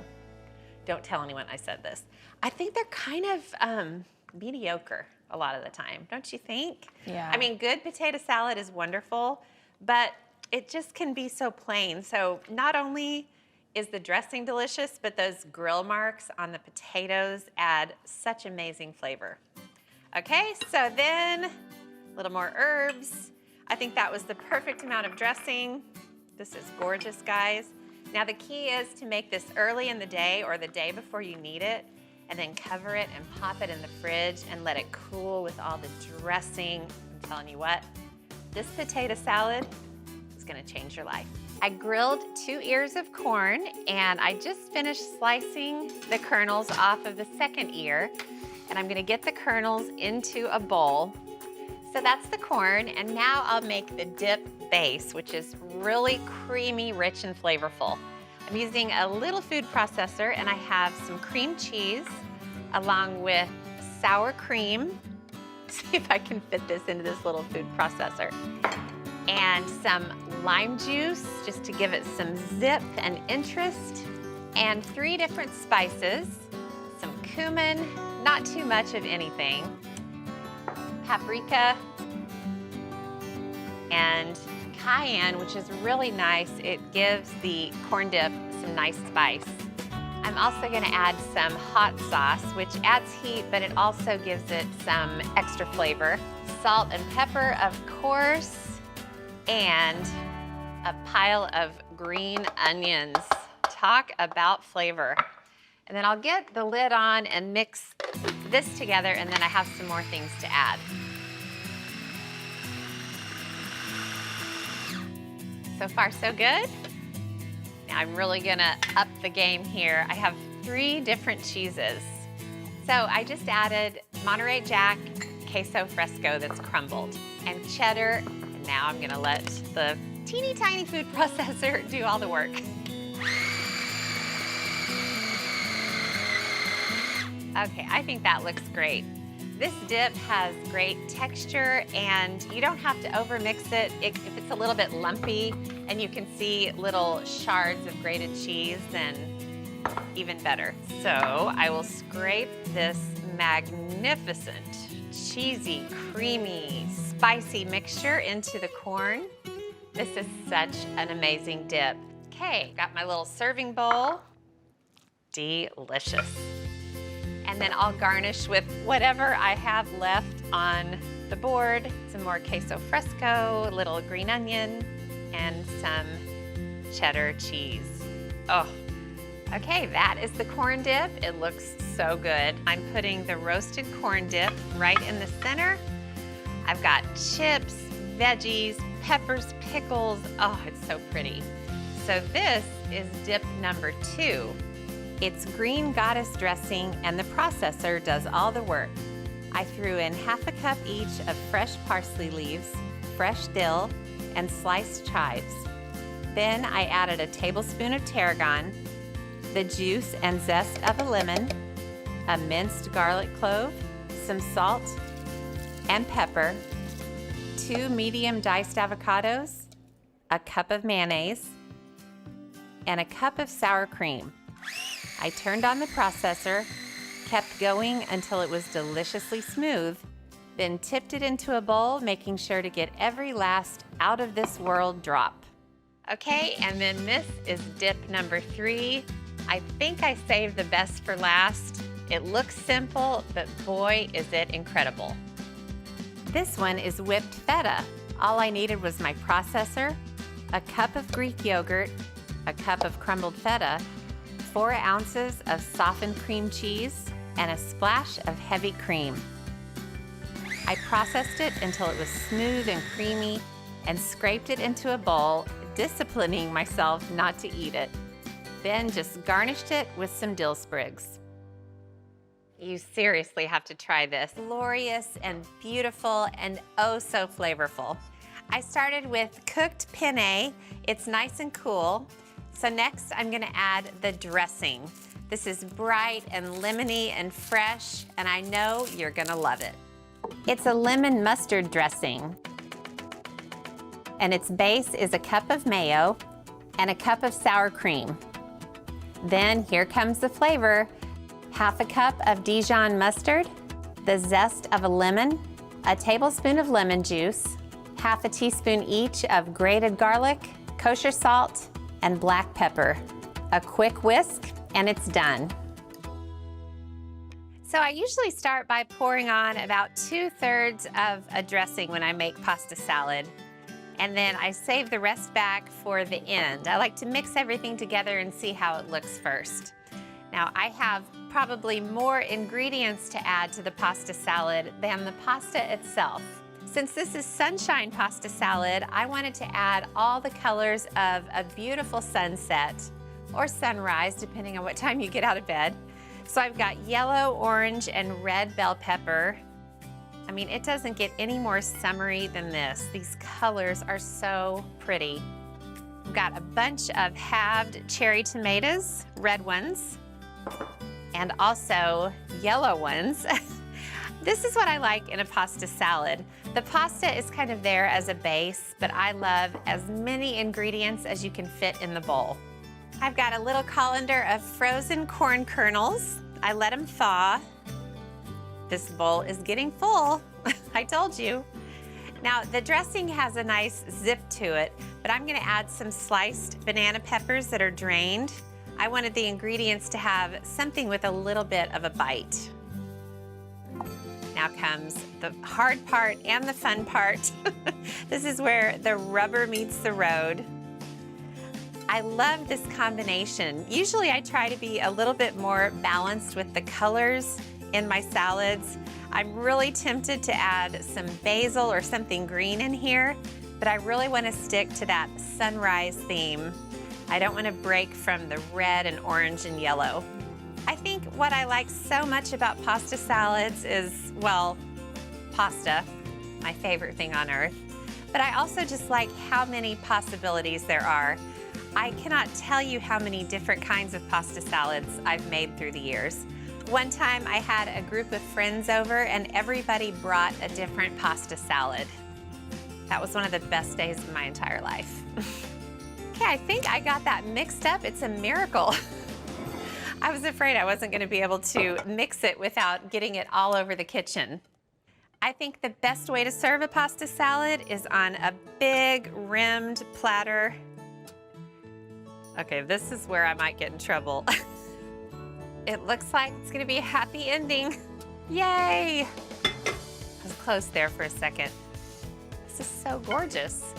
S1: don't tell anyone I said this. I think they're kind of mediocre a lot of the time, don't you think?
S2: Yeah.
S1: I mean, good potato salad is wonderful, but it just can be so plain. So not only is the dressing delicious, but those grill marks on the potatoes add such amazing flavor. Okay, so then a little more herbs. I think that was the perfect amount of dressing. This is gorgeous, guys. Now the key is to make this early in the day or the day before you need it, and then cover it and pop it in the fridge and let it cool with all the dressing. I'm telling you what, this potato salad is gonna change your life. I grilled 2 ears of corn, and I just finished slicing the kernels off of the second ear, and I'm gonna get the kernels into a bowl. So that's the corn, and now I'll make the dip base, which is really creamy, rich, and flavorful. I'm using a little food processor, and I have some cream cheese along with sour cream. See if I can fit this into this little food processor. And some lime juice, just to give it some zip and interest. And 3 different spices, some cumin, not too much of anything, paprika, and cayenne, which is really nice. It gives the corn dip some nice spice. I'm also gonna add some hot sauce, which adds heat, but it also gives it some extra flavor. Salt and pepper, of course, and a pile of green onions. Talk about flavor. And then I'll get the lid on and mix this together, and then I have some more things to add. So far, so good. Now I'm really gonna up the game here. I have 3 different cheeses. So I just added Monterey Jack queso fresco that's crumbled and cheddar. And now I'm gonna let the teeny tiny food processor do all the work. Okay, I think that looks great. This dip has great texture, and you don't have to overmix it. If it's a little bit lumpy and you can see little shards of grated cheese, then even better. So I will scrape this magnificent, cheesy, creamy, spicy mixture into the corn. This is such an amazing dip. Okay, got my little serving bowl. Delicious. And then I'll garnish with whatever I have left on the board. Some more queso fresco, a little green onion, and some cheddar cheese. Oh, okay, that is the corn dip. It looks so good. I'm putting the roasted corn dip right in the center. I've got chips, veggies, peppers, pickles. Oh, it's so pretty. So this is dip number 2. It's green goddess dressing, and the processor does all the work. I threw in ½ a cup each of fresh parsley leaves, fresh dill, and sliced chives. Then I added a tablespoon of tarragon, the juice and zest of a lemon, a minced garlic clove, some salt and pepper, 2 medium diced avocados, a cup of mayonnaise, and a cup of sour cream. I turned on the processor, kept going until it was deliciously smooth, then tipped it into a bowl, making sure to get every last out of this world drop. Okay, and then this is dip number 3. I think I saved the best for last. It looks simple, but boy, is it incredible. This one is whipped feta. All I needed was my processor, a cup of Greek yogurt, a cup of crumbled feta, 4 ounces of softened cream cheese, and a splash of heavy cream. I processed it until it was smooth and creamy and scraped it into a bowl, disciplining myself not to eat it. Then just garnished it with some dill sprigs. You seriously have to try this. Glorious and beautiful and oh so flavorful. I started with cooked penne. It's nice and cool. So next I'm gonna add the dressing. This is bright and lemony and fresh, and I know you're gonna love it. It's a lemon mustard dressing, and its base is a cup of mayo and a cup of sour cream. Then here comes the flavor. ½ a cup of Dijon mustard, the zest of a lemon, a tablespoon of lemon juice, ½ a teaspoon each of grated garlic, kosher salt, and black pepper. A quick whisk, and it's done. So I usually start by pouring on about 2/3 of a dressing when I make pasta salad, and then I save the rest back for the end. I like to mix everything together and see how it looks first. Now I have probably more ingredients to add to the pasta salad than the pasta itself. Since this is sunshine pasta salad, I wanted to add all the colors of a beautiful sunset or sunrise, depending on what time you get out of bed. So I've got yellow, orange, and red bell pepper. I mean, it doesn't get any more summery than this. These colors are so pretty. I've got a bunch of halved cherry tomatoes, red ones, and also yellow ones. This is what I like in a pasta salad. The pasta is kind of there as a base, but I love as many ingredients as you can fit in the bowl. I've got a little colander of frozen corn kernels. I let them thaw. This bowl is getting full, I told you. Now, the dressing has a nice zip to it, but I'm gonna add some sliced banana peppers that are drained. I wanted the ingredients to have something with a little bit of a bite. Now comes the hard part and the fun part. This is where the rubber meets the road. I love this combination. Usually I try to be a little bit more balanced with the colors in my salads. I'm really tempted to add some basil or something green in here, but I really want to stick to that sunrise theme. I don't want to break from the red and orange and yellow. I think what I like so much about pasta salads is, well, pasta, my favorite thing on earth. But I also just like how many possibilities there are. I cannot tell you how many different kinds of pasta salads I've made through the years. One time I had a group of friends over and everybody brought a different pasta salad. That was one of the best days of my entire life. Okay, I think I got that mixed up. It's a miracle. I was afraid I wasn't going to be able to mix it without getting it all over the kitchen. I think the best way to serve a pasta salad is on a big rimmed platter. Okay, this is where I might get in trouble. It looks like it's gonna be a happy ending. Yay! I was close there for a second. This is so gorgeous.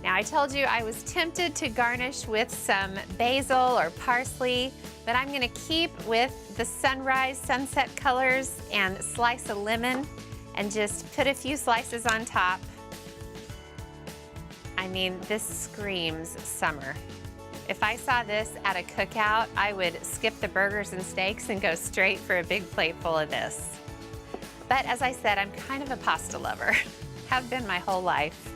S1: Now, I told you I was tempted to garnish with some basil or parsley, but I'm gonna keep with the sunrise sunset colors and slice a lemon and just put a few slices on top. I mean, this screams summer. If I saw this at a cookout, I would skip the burgers and steaks and go straight for a big plate full of this. But as I said, I'm kind of a pasta lover. Have been my whole life.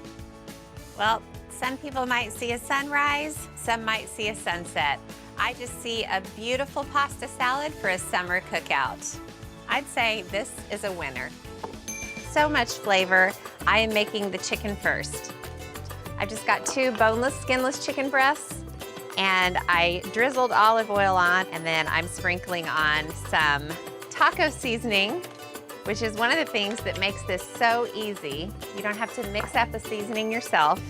S1: Well, some people might see a sunrise, some might see a sunset. I just see a beautiful pasta salad for a summer cookout. I'd say this is a winner. So much flavor. I am making the chicken first. I've just got 2 boneless, skinless chicken breasts, and I drizzled olive oil on, and then I'm sprinkling on some taco seasoning, which is one of the things that makes this so easy. You don't have to mix up the seasoning yourself.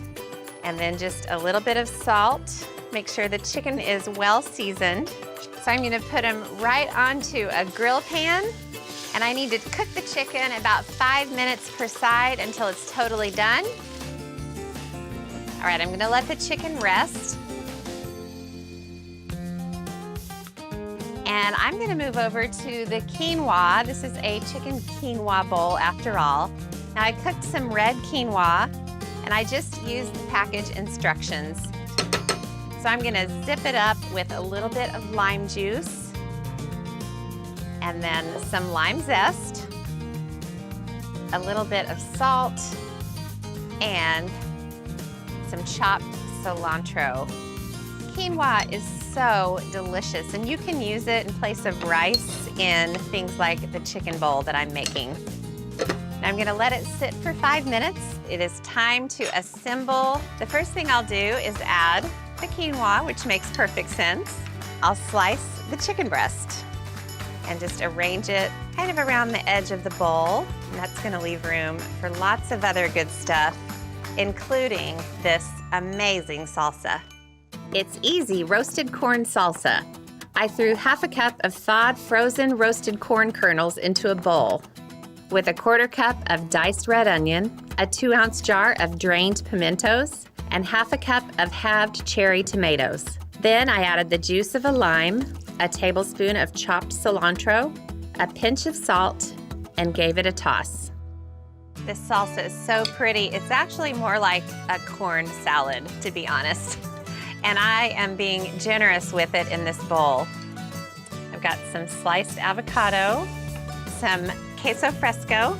S1: And then just a little bit of salt. Make sure the chicken is well seasoned. So I'm gonna put them right onto a grill pan, and I need to cook the chicken about 5 minutes per side until it's totally done. All right, I'm gonna let the chicken rest. And I'm gonna move over to the quinoa. This is a chicken quinoa bowl after all. Now I cooked some red quinoa and I just used the package instructions. So I'm gonna zip it up with a little bit of lime juice and then some lime zest, a little bit of salt, and some chopped cilantro. Quinoa is so delicious, and you can use it in place of rice in things like the chicken bowl that I'm making. Now I'm gonna let it sit for 5 minutes. It is time to assemble. The first thing I'll do is add the quinoa, which makes perfect sense. I'll slice the chicken breast and just arrange it kind of around the edge of the bowl. And that's gonna leave room for lots of other good stuff, including this amazing salsa. It's easy roasted corn salsa. I threw ½ a cup of thawed frozen roasted corn kernels into a bowl with a ¼ cup of diced red onion, a 2-ounce jar of drained pimentos, and ½ a cup of halved cherry tomatoes. Then I added the juice of a lime, a tablespoon of chopped cilantro, a pinch of salt, and gave it a toss. This salsa is so pretty. It's actually more like a corn salad, to be honest. And I am being generous with it in this bowl. I've got some sliced avocado, some queso fresco,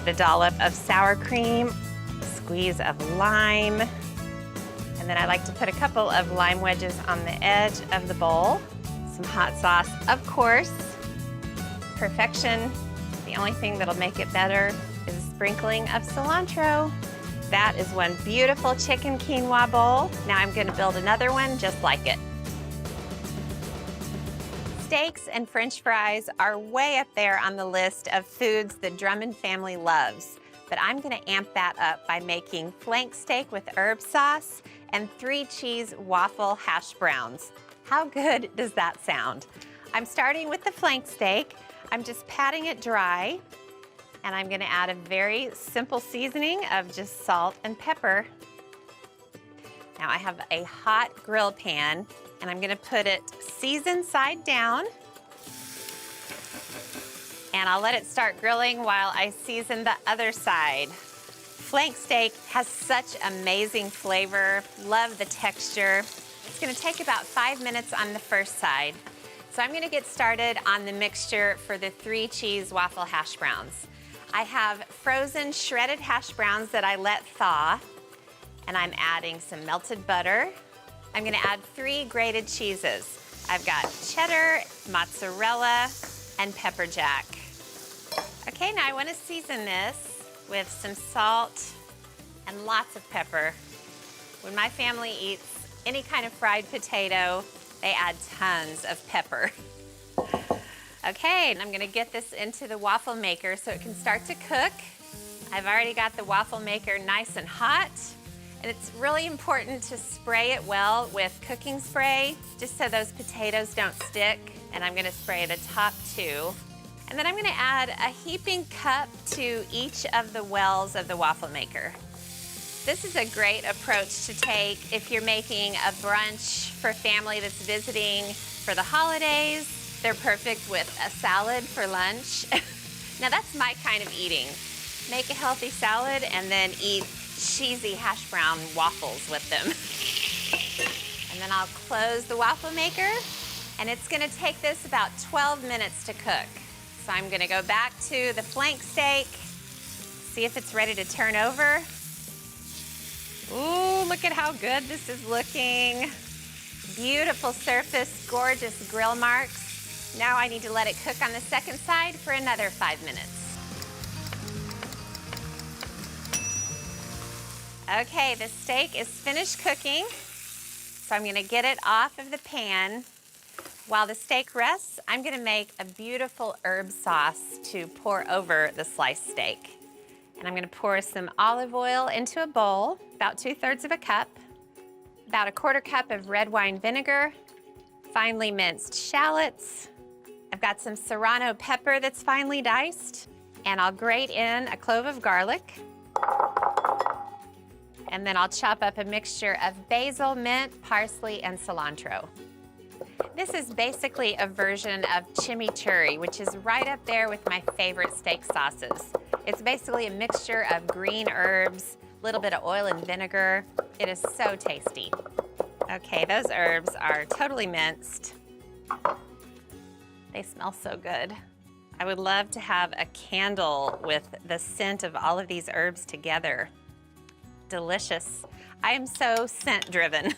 S1: a dollop of sour cream, a squeeze of lime, and And then I like to put a couple of lime wedges on the edge of the bowl. Some hot sauce, of course. Perfection. The only thing that'll make it better is a sprinkling of cilantro. That is one beautiful chicken quinoa bowl. Now I'm gonna build another one just like it. Steaks and French fries are way up there on the list of foods the Drummond family loves, but I'm gonna amp that up by making flank steak with herb sauce and 3-cheese waffle hash browns. How good does that sound? I'm starting with the flank steak. I'm just patting it dry, and I'm gonna add a very simple seasoning of just salt and pepper. Now I have a hot grill pan, and I'm gonna put it seasoned side down, and I'll let it start grilling while I season the other side. Flank steak has such amazing flavor. Love the texture. It's gonna take about 5 minutes on the first side. So I'm gonna get started on the mixture for the 3-cheese waffle hash browns. I have frozen shredded hash browns that I let thaw, and I'm adding some melted butter. I'm gonna add 3 grated cheeses. I've got cheddar, mozzarella, and pepper jack. Okay, now I wanna season this with some salt and lots of pepper. When my family eats any kind of fried potato, they add tons of pepper. Okay, and I'm gonna get this into the waffle maker so it can start to cook. I've already got the waffle maker nice and hot, and it's really important to spray it well with cooking spray, just so those potatoes don't stick. And I'm gonna spray the top 2. And then I'm gonna add a heaping cup to each of the wells of the waffle maker. This is a great approach to take if you're making a brunch for family that's visiting for the holidays. They're perfect with a salad for lunch. Now that's my kind of eating. Make a healthy salad and then eat cheesy hash brown waffles with them. And then I'll close the waffle maker, and it's gonna take this about 12 minutes to cook. So I'm gonna go back to the flank steak, see if it's ready to turn over. Ooh, look at how good this is looking. Beautiful surface, gorgeous grill marks. Now I need to let it cook on the second side for another 5 minutes. Okay, the steak is finished cooking, so I'm gonna get it off of the pan. While the steak rests, I'm gonna make a beautiful herb sauce to pour over the sliced steak. And I'm gonna pour some olive oil into a bowl, about 2/3 of a cup, about a 1/4 cup of red wine vinegar, finely minced shallots. I've got some serrano pepper that's finely diced, and I'll grate in a clove of garlic. And then I'll chop up a mixture of basil, mint, parsley, and cilantro. This is basically a version of chimichurri, which is right up there with my favorite steak sauces. It's basically a mixture of green herbs, a little bit of oil and vinegar. It is so tasty. Okay, those herbs are totally minced. They smell so good. I would love to have a candle with the scent of all of these herbs together. Delicious. I am so scent driven.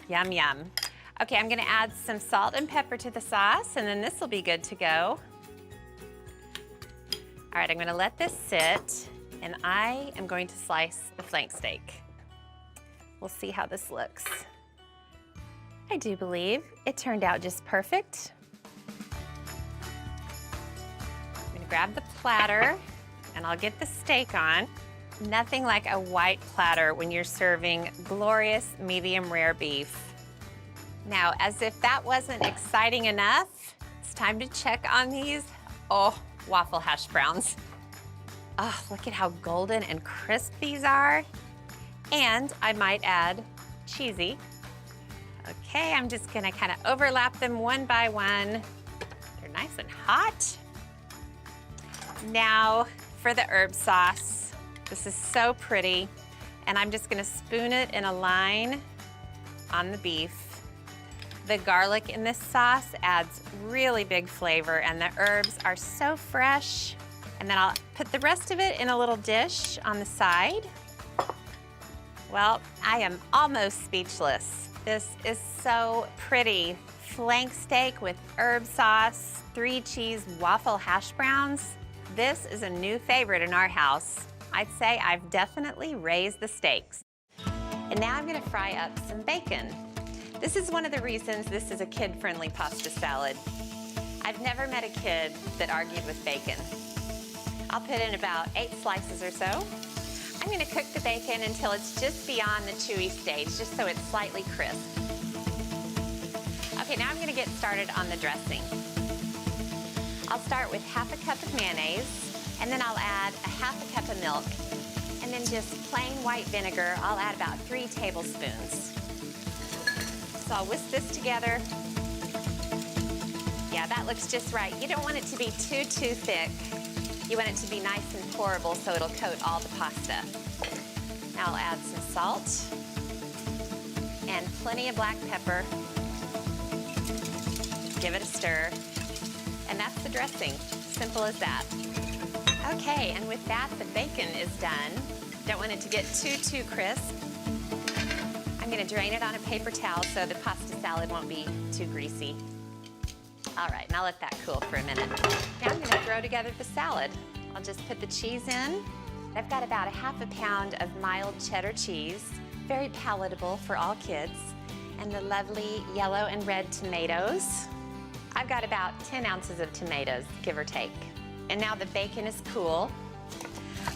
S1: Yum, yum. Okay, I'm gonna add some salt and pepper to the sauce, and then this will be good to go. All right, I'm gonna let this sit, and I am going to slice the flank steak. We'll see how this looks. I do believe it turned out just perfect. I'm gonna grab the platter, and I'll get the steak on. Nothing like a white platter when you're serving glorious medium rare beef. Now, as if that wasn't exciting enough, it's time to check on these, waffle hash browns. Oh, look at how golden and crisp these are. And I might add cheesy. Okay, I'm just gonna kind of overlap them one by one. They're nice and hot. Now for the herb sauce. This is so pretty. And I'm just gonna spoon it in a line on the beef. The garlic in this sauce adds really big flavor, and the herbs are so fresh. And then I'll put the rest of it in a little dish on the side. Well, I am almost speechless. This is so pretty. Flank steak with herb sauce, 3 cheese waffle hash browns. This is a new favorite in our house. I'd say I've definitely raised the stakes. And now I'm gonna fry up some bacon. This is one of the reasons this is a kid-friendly pasta salad. I've never met a kid that argued with bacon. I'll put in about 8 slices or so. I'm gonna cook the bacon until it's just beyond the chewy stage, just so it's slightly crisp. Okay, now I'm gonna get started on the dressing. I'll start with half a cup of mayonnaise, and then I'll add a half a cup of milk, and then just plain white vinegar. I'll add about 3 tablespoons. So I'll whisk this together. Yeah, that looks just right. You don't want it to be too thick. You want it to be nice and pourable so it'll coat all the pasta. Now I'll add some salt and plenty of black pepper. Give it a stir. And that's the dressing. Simple as that. Okay, and with that, the bacon is done. Don't want it to get too crisp. I'm gonna drain it on a paper towel so the pasta salad won't be too greasy. All right, now let that cool for a minute. Now I'm gonna throw together the salad. I'll just put the cheese in. I've got about a half a pound of mild cheddar cheese, very palatable for all kids, and the lovely yellow and red tomatoes. I've got about 10 ounces of tomatoes, give or take. And now the bacon is cool.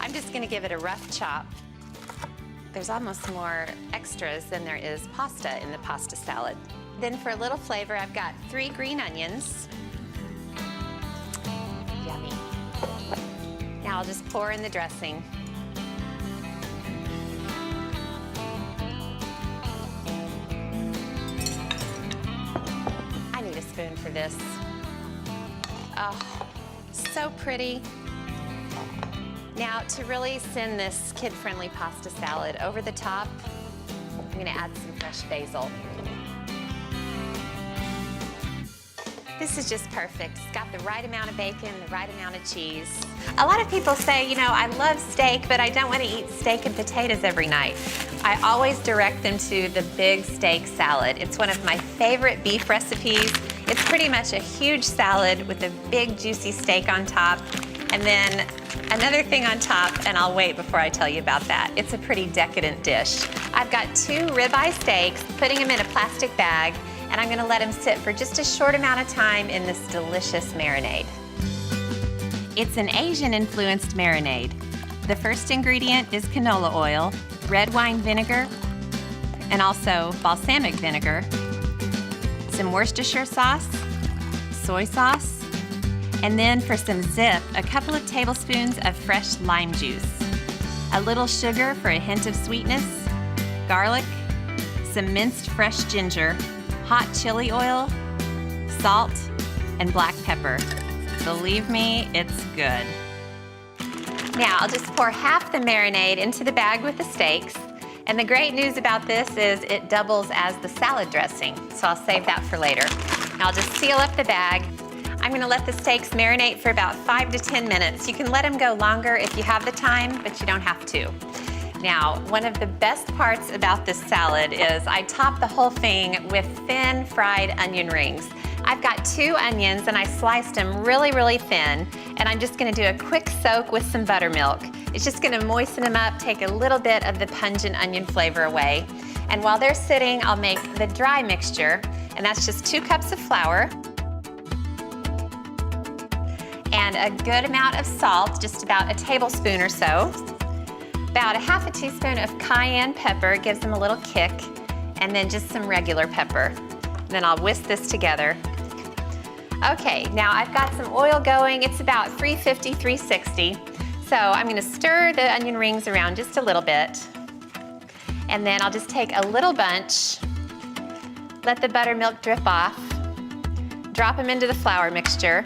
S1: I'm just gonna give it a rough chop. There's almost more extras than there is pasta in the pasta salad. Then for a little flavor, I've got 3 green onions. Yummy. Now I'll just pour in the dressing. I need a spoon for this. Oh, so pretty. Now to really send this kid-friendly pasta salad over the top, I'm gonna add some fresh basil. This is just perfect. It's got the right amount of bacon, the right amount of cheese. A lot of people say, you know, I love steak, but I don't want to eat steak and potatoes every night. I always direct them to the big steak salad. It's one of my favorite beef recipes. It's pretty much a huge salad with a big juicy steak on top, and then another thing on top, and I'll wait before I tell you about that. It's a pretty decadent dish. I've got 2 ribeye steaks, putting them in a plastic bag, and I'm gonna let them sit for just a short amount of time in this delicious marinade. It's an Asian-influenced marinade. The first ingredient is canola oil, red wine vinegar, and also balsamic vinegar, some Worcestershire sauce, soy sauce, and then for some zip, a couple of tablespoons of fresh lime juice, a little sugar for a hint of sweetness, garlic, some minced fresh ginger, hot chili oil, salt, and black pepper. Believe me, it's good. Now I'll just pour half the marinade into the bag with the steaks. And the great news about this is it doubles as the salad dressing, so I'll save that for later. Now I'll just seal up the bag. I'm gonna let the steaks marinate for about 5 to 10 minutes. You can let them go longer if you have the time, but you don't have to. Now, one of the best parts about this salad is I top the whole thing with thin fried onion rings. I've got 2 onions and I sliced them really, really thin, and I'm just gonna do a quick soak with some buttermilk. It's just gonna moisten them up, take a little bit of the pungent onion flavor away. And while they're sitting, I'll make the dry mixture, and that's just 2 cups of flour and a good amount of salt, just about a tablespoon or so. About a half a teaspoon of cayenne pepper, gives them a little kick, and then just some regular pepper. Then I'll whisk this together. Okay, now I've got some oil going. It's about 350, 360. So I'm gonna stir the onion rings around just a little bit. And then I'll just take a little bunch, let the buttermilk drip off, drop them into the flour mixture,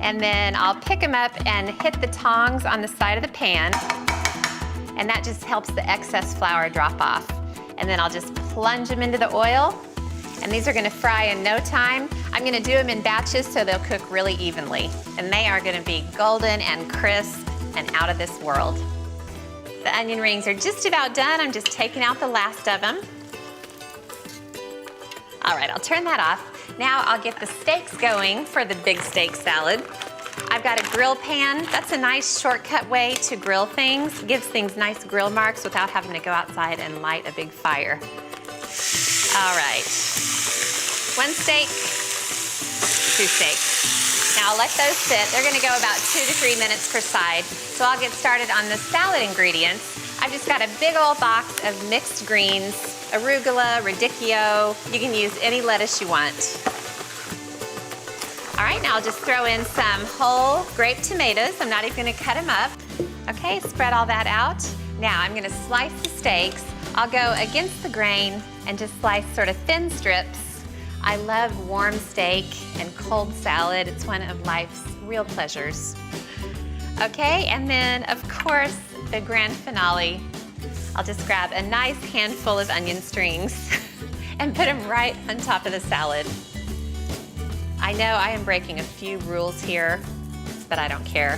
S1: and then I'll pick them up and hit the tongs on the side of the pan, and that just helps the excess flour drop off. And then I'll just plunge them into the oil, and these are gonna fry in no time. I'm gonna do them in batches so they'll cook really evenly, and they are gonna be golden and crisp and out of this world. The onion rings are just about done. I'm just taking out the last of them. All right, I'll turn that off. Now I'll get the steaks going for the big steak salad. I've got a grill pan. That's a nice shortcut way to grill things. It gives things nice grill marks without having to go outside and light a big fire. All right, 1 steak, 2 steaks. Now I'll let those sit. They're gonna go about 2 to 3 minutes per side. So I'll get started on the salad ingredients. I've just got a big old box of mixed greens, arugula, radicchio. You can use any lettuce you want. All right, now I'll just throw in some whole grape tomatoes. I'm not even gonna cut them up. Okay, spread all that out. Now I'm gonna slice the steaks. I'll go against the grain and just slice sort of thin strips. I love warm steak and cold salad. It's one of life's real pleasures. Okay, and then of course, the grand finale. I'll just grab a nice handful of onion strings and put them right on top of the salad. I know I am breaking a few rules here, but I don't care.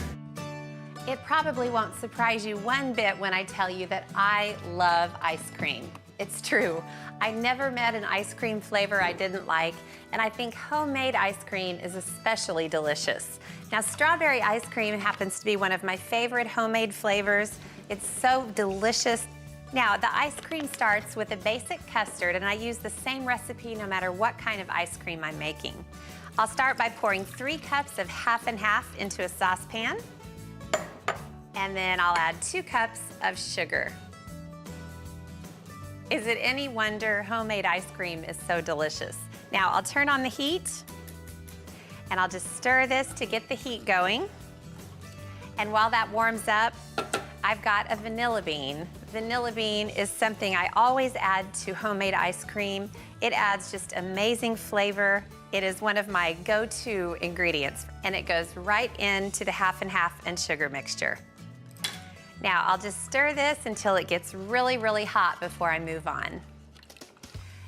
S1: It probably won't surprise you one bit when I tell you that I love ice cream. It's true. I never met an ice cream flavor I didn't like, and I think homemade ice cream is especially delicious. Now, strawberry ice cream happens to be one of my favorite homemade flavors. It's so delicious. Now, the ice cream starts with a basic custard, and I use the same recipe no matter what kind of ice cream I'm making. I'll start by pouring 3 cups of half and half into a saucepan, and then I'll add 2 cups of sugar. Is it any wonder homemade ice cream is so delicious? Now, I'll turn on the heat, and I'll just stir this to get the heat going. And while that warms up, I've got a vanilla bean. Vanilla bean is something I always add to homemade ice cream. It adds just amazing flavor. It is one of my go-to ingredients, and it goes right into the half and half and sugar mixture. Now, I'll just stir this until it gets really, really hot before I move on.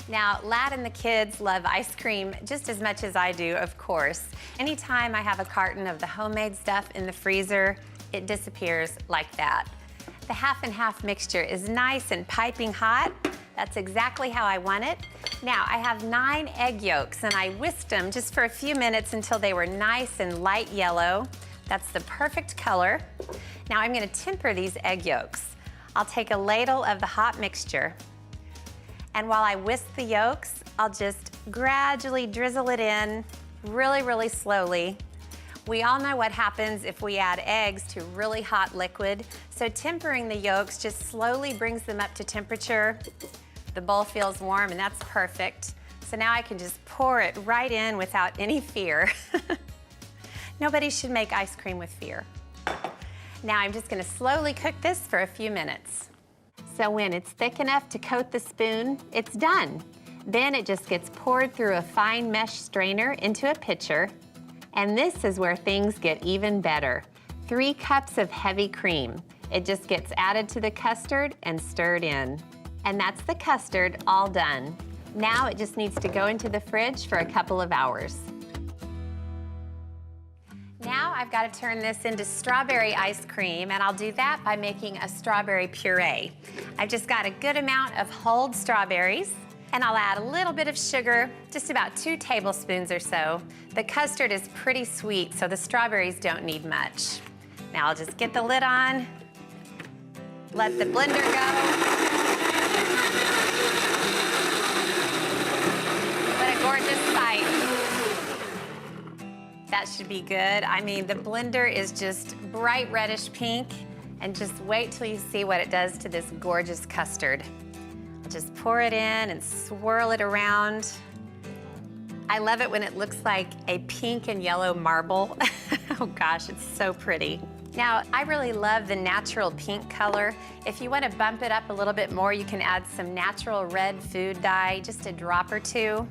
S1: Now, Lad and the kids love ice cream just as much as I do, of course. Anytime I have a carton of the homemade stuff in the freezer, it disappears like that. The half and half mixture is nice and piping hot. That's exactly how I want it. Now, I have 9 egg yolks, and I whisked them just for a few minutes until they were nice and light yellow. That's the perfect color. Now, I'm gonna temper these egg yolks. I'll take a ladle of the hot mixture, and while I whisk the yolks, I'll just gradually drizzle it in really, really slowly. We all know what happens if we add eggs to really hot liquid, so tempering the yolks just slowly brings them up to temperature. The bowl feels warm, and that's perfect. So now I can just pour it right in without any fear. Nobody should make ice cream with fear. Now I'm just gonna slowly cook this for a few minutes. So when it's thick enough to coat the spoon, it's done. Then it just gets poured through a fine mesh strainer into a pitcher. And this is where things get even better. 3 cups of heavy cream. It just gets added to the custard and stirred in. And that's the custard all done. Now it just needs to go into the fridge for a couple of hours. Now I've got to turn this into strawberry ice cream, and I'll do that by making a strawberry puree. I've just got a good amount of whole strawberries, and I'll add a little bit of sugar, just about 2 tablespoons or so. The custard is pretty sweet, so the strawberries don't need much. Now I'll just get the lid on, let the blender go. What a gorgeous sight. That should be good. I mean, the blender is just bright reddish pink, and just wait till you see what it does to this gorgeous custard. I'll just pour it in and swirl it around. I love it when it looks like a pink and yellow marble. Oh gosh, it's so pretty. Now, I really love the natural pink color. If you want to bump it up a little bit more, you can add some natural red food dye, just a drop or 2.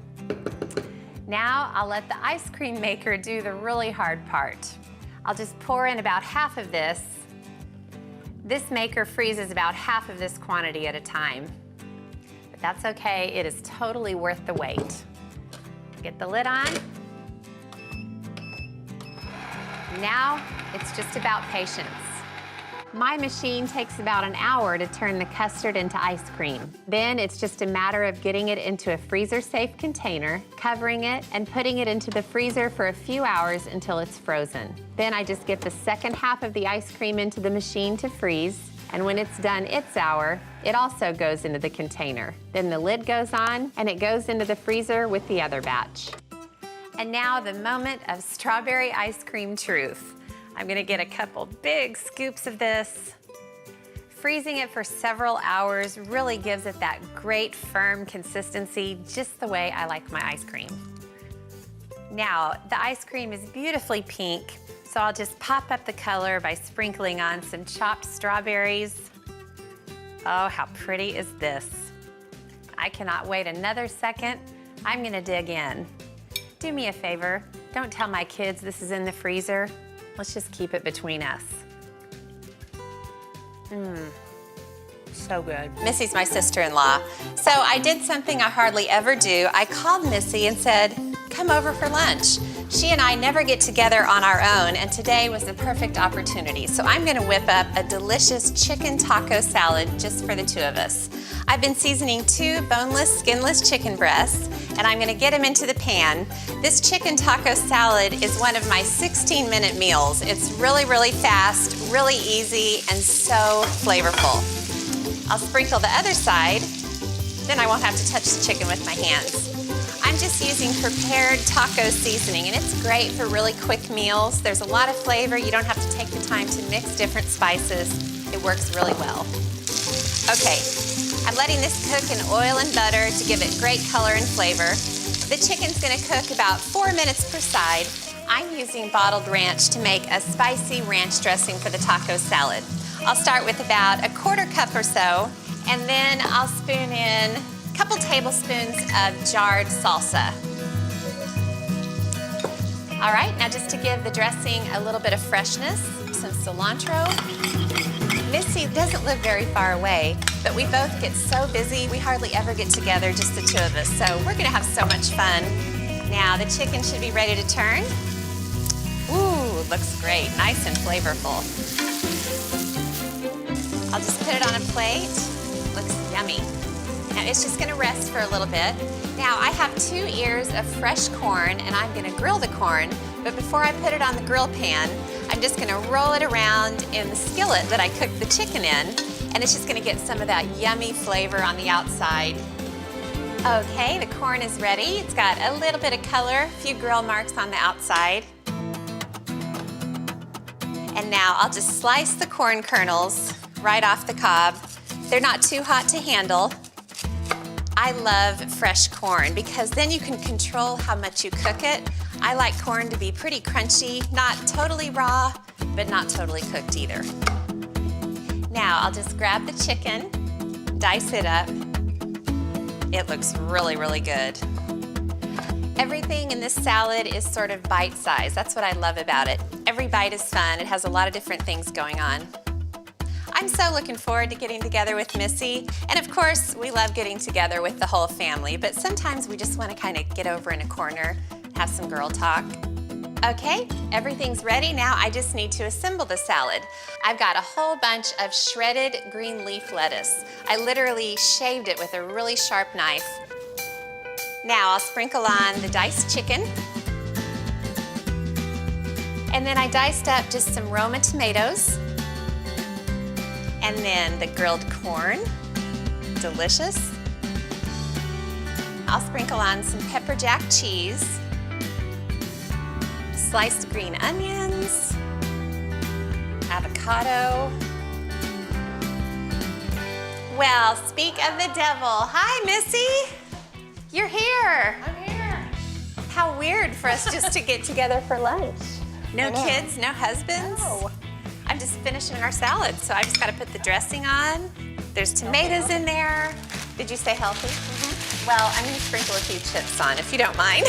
S1: Now, I'll let the ice cream maker do the really hard part. I'll just pour in about half of this. This maker freezes about half of this quantity at a time. But that's okay, it is totally worth the wait. Get the lid on. Now, it's just about patience. My machine takes about an hour to turn the custard into ice cream. Then it's just a matter of getting it into a freezer-safe container, covering it, and putting it into the freezer for a few hours until it's frozen. Then I just get the second half of the ice cream into the machine to freeze, and when it's done its hour, it also goes into the container. Then the lid goes on, and it goes into the freezer with the other batch. And now the moment of strawberry ice cream truth. I'm gonna get a couple big scoops of this. Freezing it for several hours really gives it that great firm consistency, just the way I like my ice cream. Now, the ice cream is beautifully pink, so I'll just pop up the color by sprinkling on some chopped strawberries. Oh, how pretty is this? I cannot wait another second. I'm gonna dig in. Do me a favor, don't tell my kids this is in the freezer. Let's just keep it between us. So good. Missy's my sister-in-law. So I did something I hardly ever do. I called Missy and said, come over for lunch. She and I never get together on our own, and today was the perfect opportunity. So I'm gonna whip up a delicious chicken taco salad just for the two of us. I've been seasoning 2 boneless, skinless chicken breasts, and I'm gonna get them into the pan. This chicken taco salad is one of my 16-minute meals. It's really, really fast, really easy, and so flavorful. I'll sprinkle the other side, then I won't have to touch the chicken with my hands. I'm just using prepared taco seasoning, and it's great for really quick meals. There's a lot of flavor. You don't have to take the time to mix different spices. It works really well. Okay, I'm letting this cook in oil and butter to give it great color and flavor. The chicken's gonna cook about 4 minutes per side. I'm using bottled ranch to make a spicy ranch dressing for the taco salad. I'll start with about a 1/4 cup or so, and then I'll spoon in a couple tablespoons of jarred salsa. All right, now just to give the dressing a little bit of freshness, some cilantro. Missy doesn't live very far away, but we both get so busy, we hardly ever get together, just the two of us, so we're gonna have so much fun. Now, the chicken should be ready to turn. Ooh, looks great, nice and flavorful. I'll just put it on a plate. Looks yummy. Now, it's just gonna rest for a little bit. Now, I have 2 ears of fresh corn, and I'm gonna grill the corn, but before I put it on the grill pan, I'm just gonna roll it around in the skillet that I cooked the chicken in, and it's just gonna get some of that yummy flavor on the outside. Okay, the corn is ready. It's got a little bit of color, a few grill marks on the outside. And now I'll just slice the corn kernels right off the cob. They're not too hot to handle. I love fresh corn because then you can control how much you cook it. I like corn to be pretty crunchy, not totally raw, but not totally cooked either. Now I'll just grab the chicken, dice it up. It looks really, really good. Everything in this salad is sort of bite-sized. That's what I love about it. Every bite is fun. It has a lot of different things going on. I'm so looking forward to getting together with Missy. And of course, we love getting together with the whole family, but sometimes we just want to kind of get over in a corner, have some girl talk. Okay, everything's ready. Now I just need to assemble the salad. I've got a whole bunch of shredded green leaf lettuce. I literally shaved it with a really sharp knife. Now I'll sprinkle on the diced chicken. And then I diced up just some Roma tomatoes. And then the grilled corn, delicious. I'll sprinkle on some pepper jack cheese, sliced green onions, avocado. Well, speak of the devil. Hi, Missy. You're here.
S2: I'm here.
S1: How weird for us just to get together for lunch. No kids, no husbands?
S2: No.
S1: I'm just finishing our salad, so I just gotta put the dressing on. There's tomatoes in there. Did you say healthy? Well, I'm gonna sprinkle a few chips on, if you don't mind.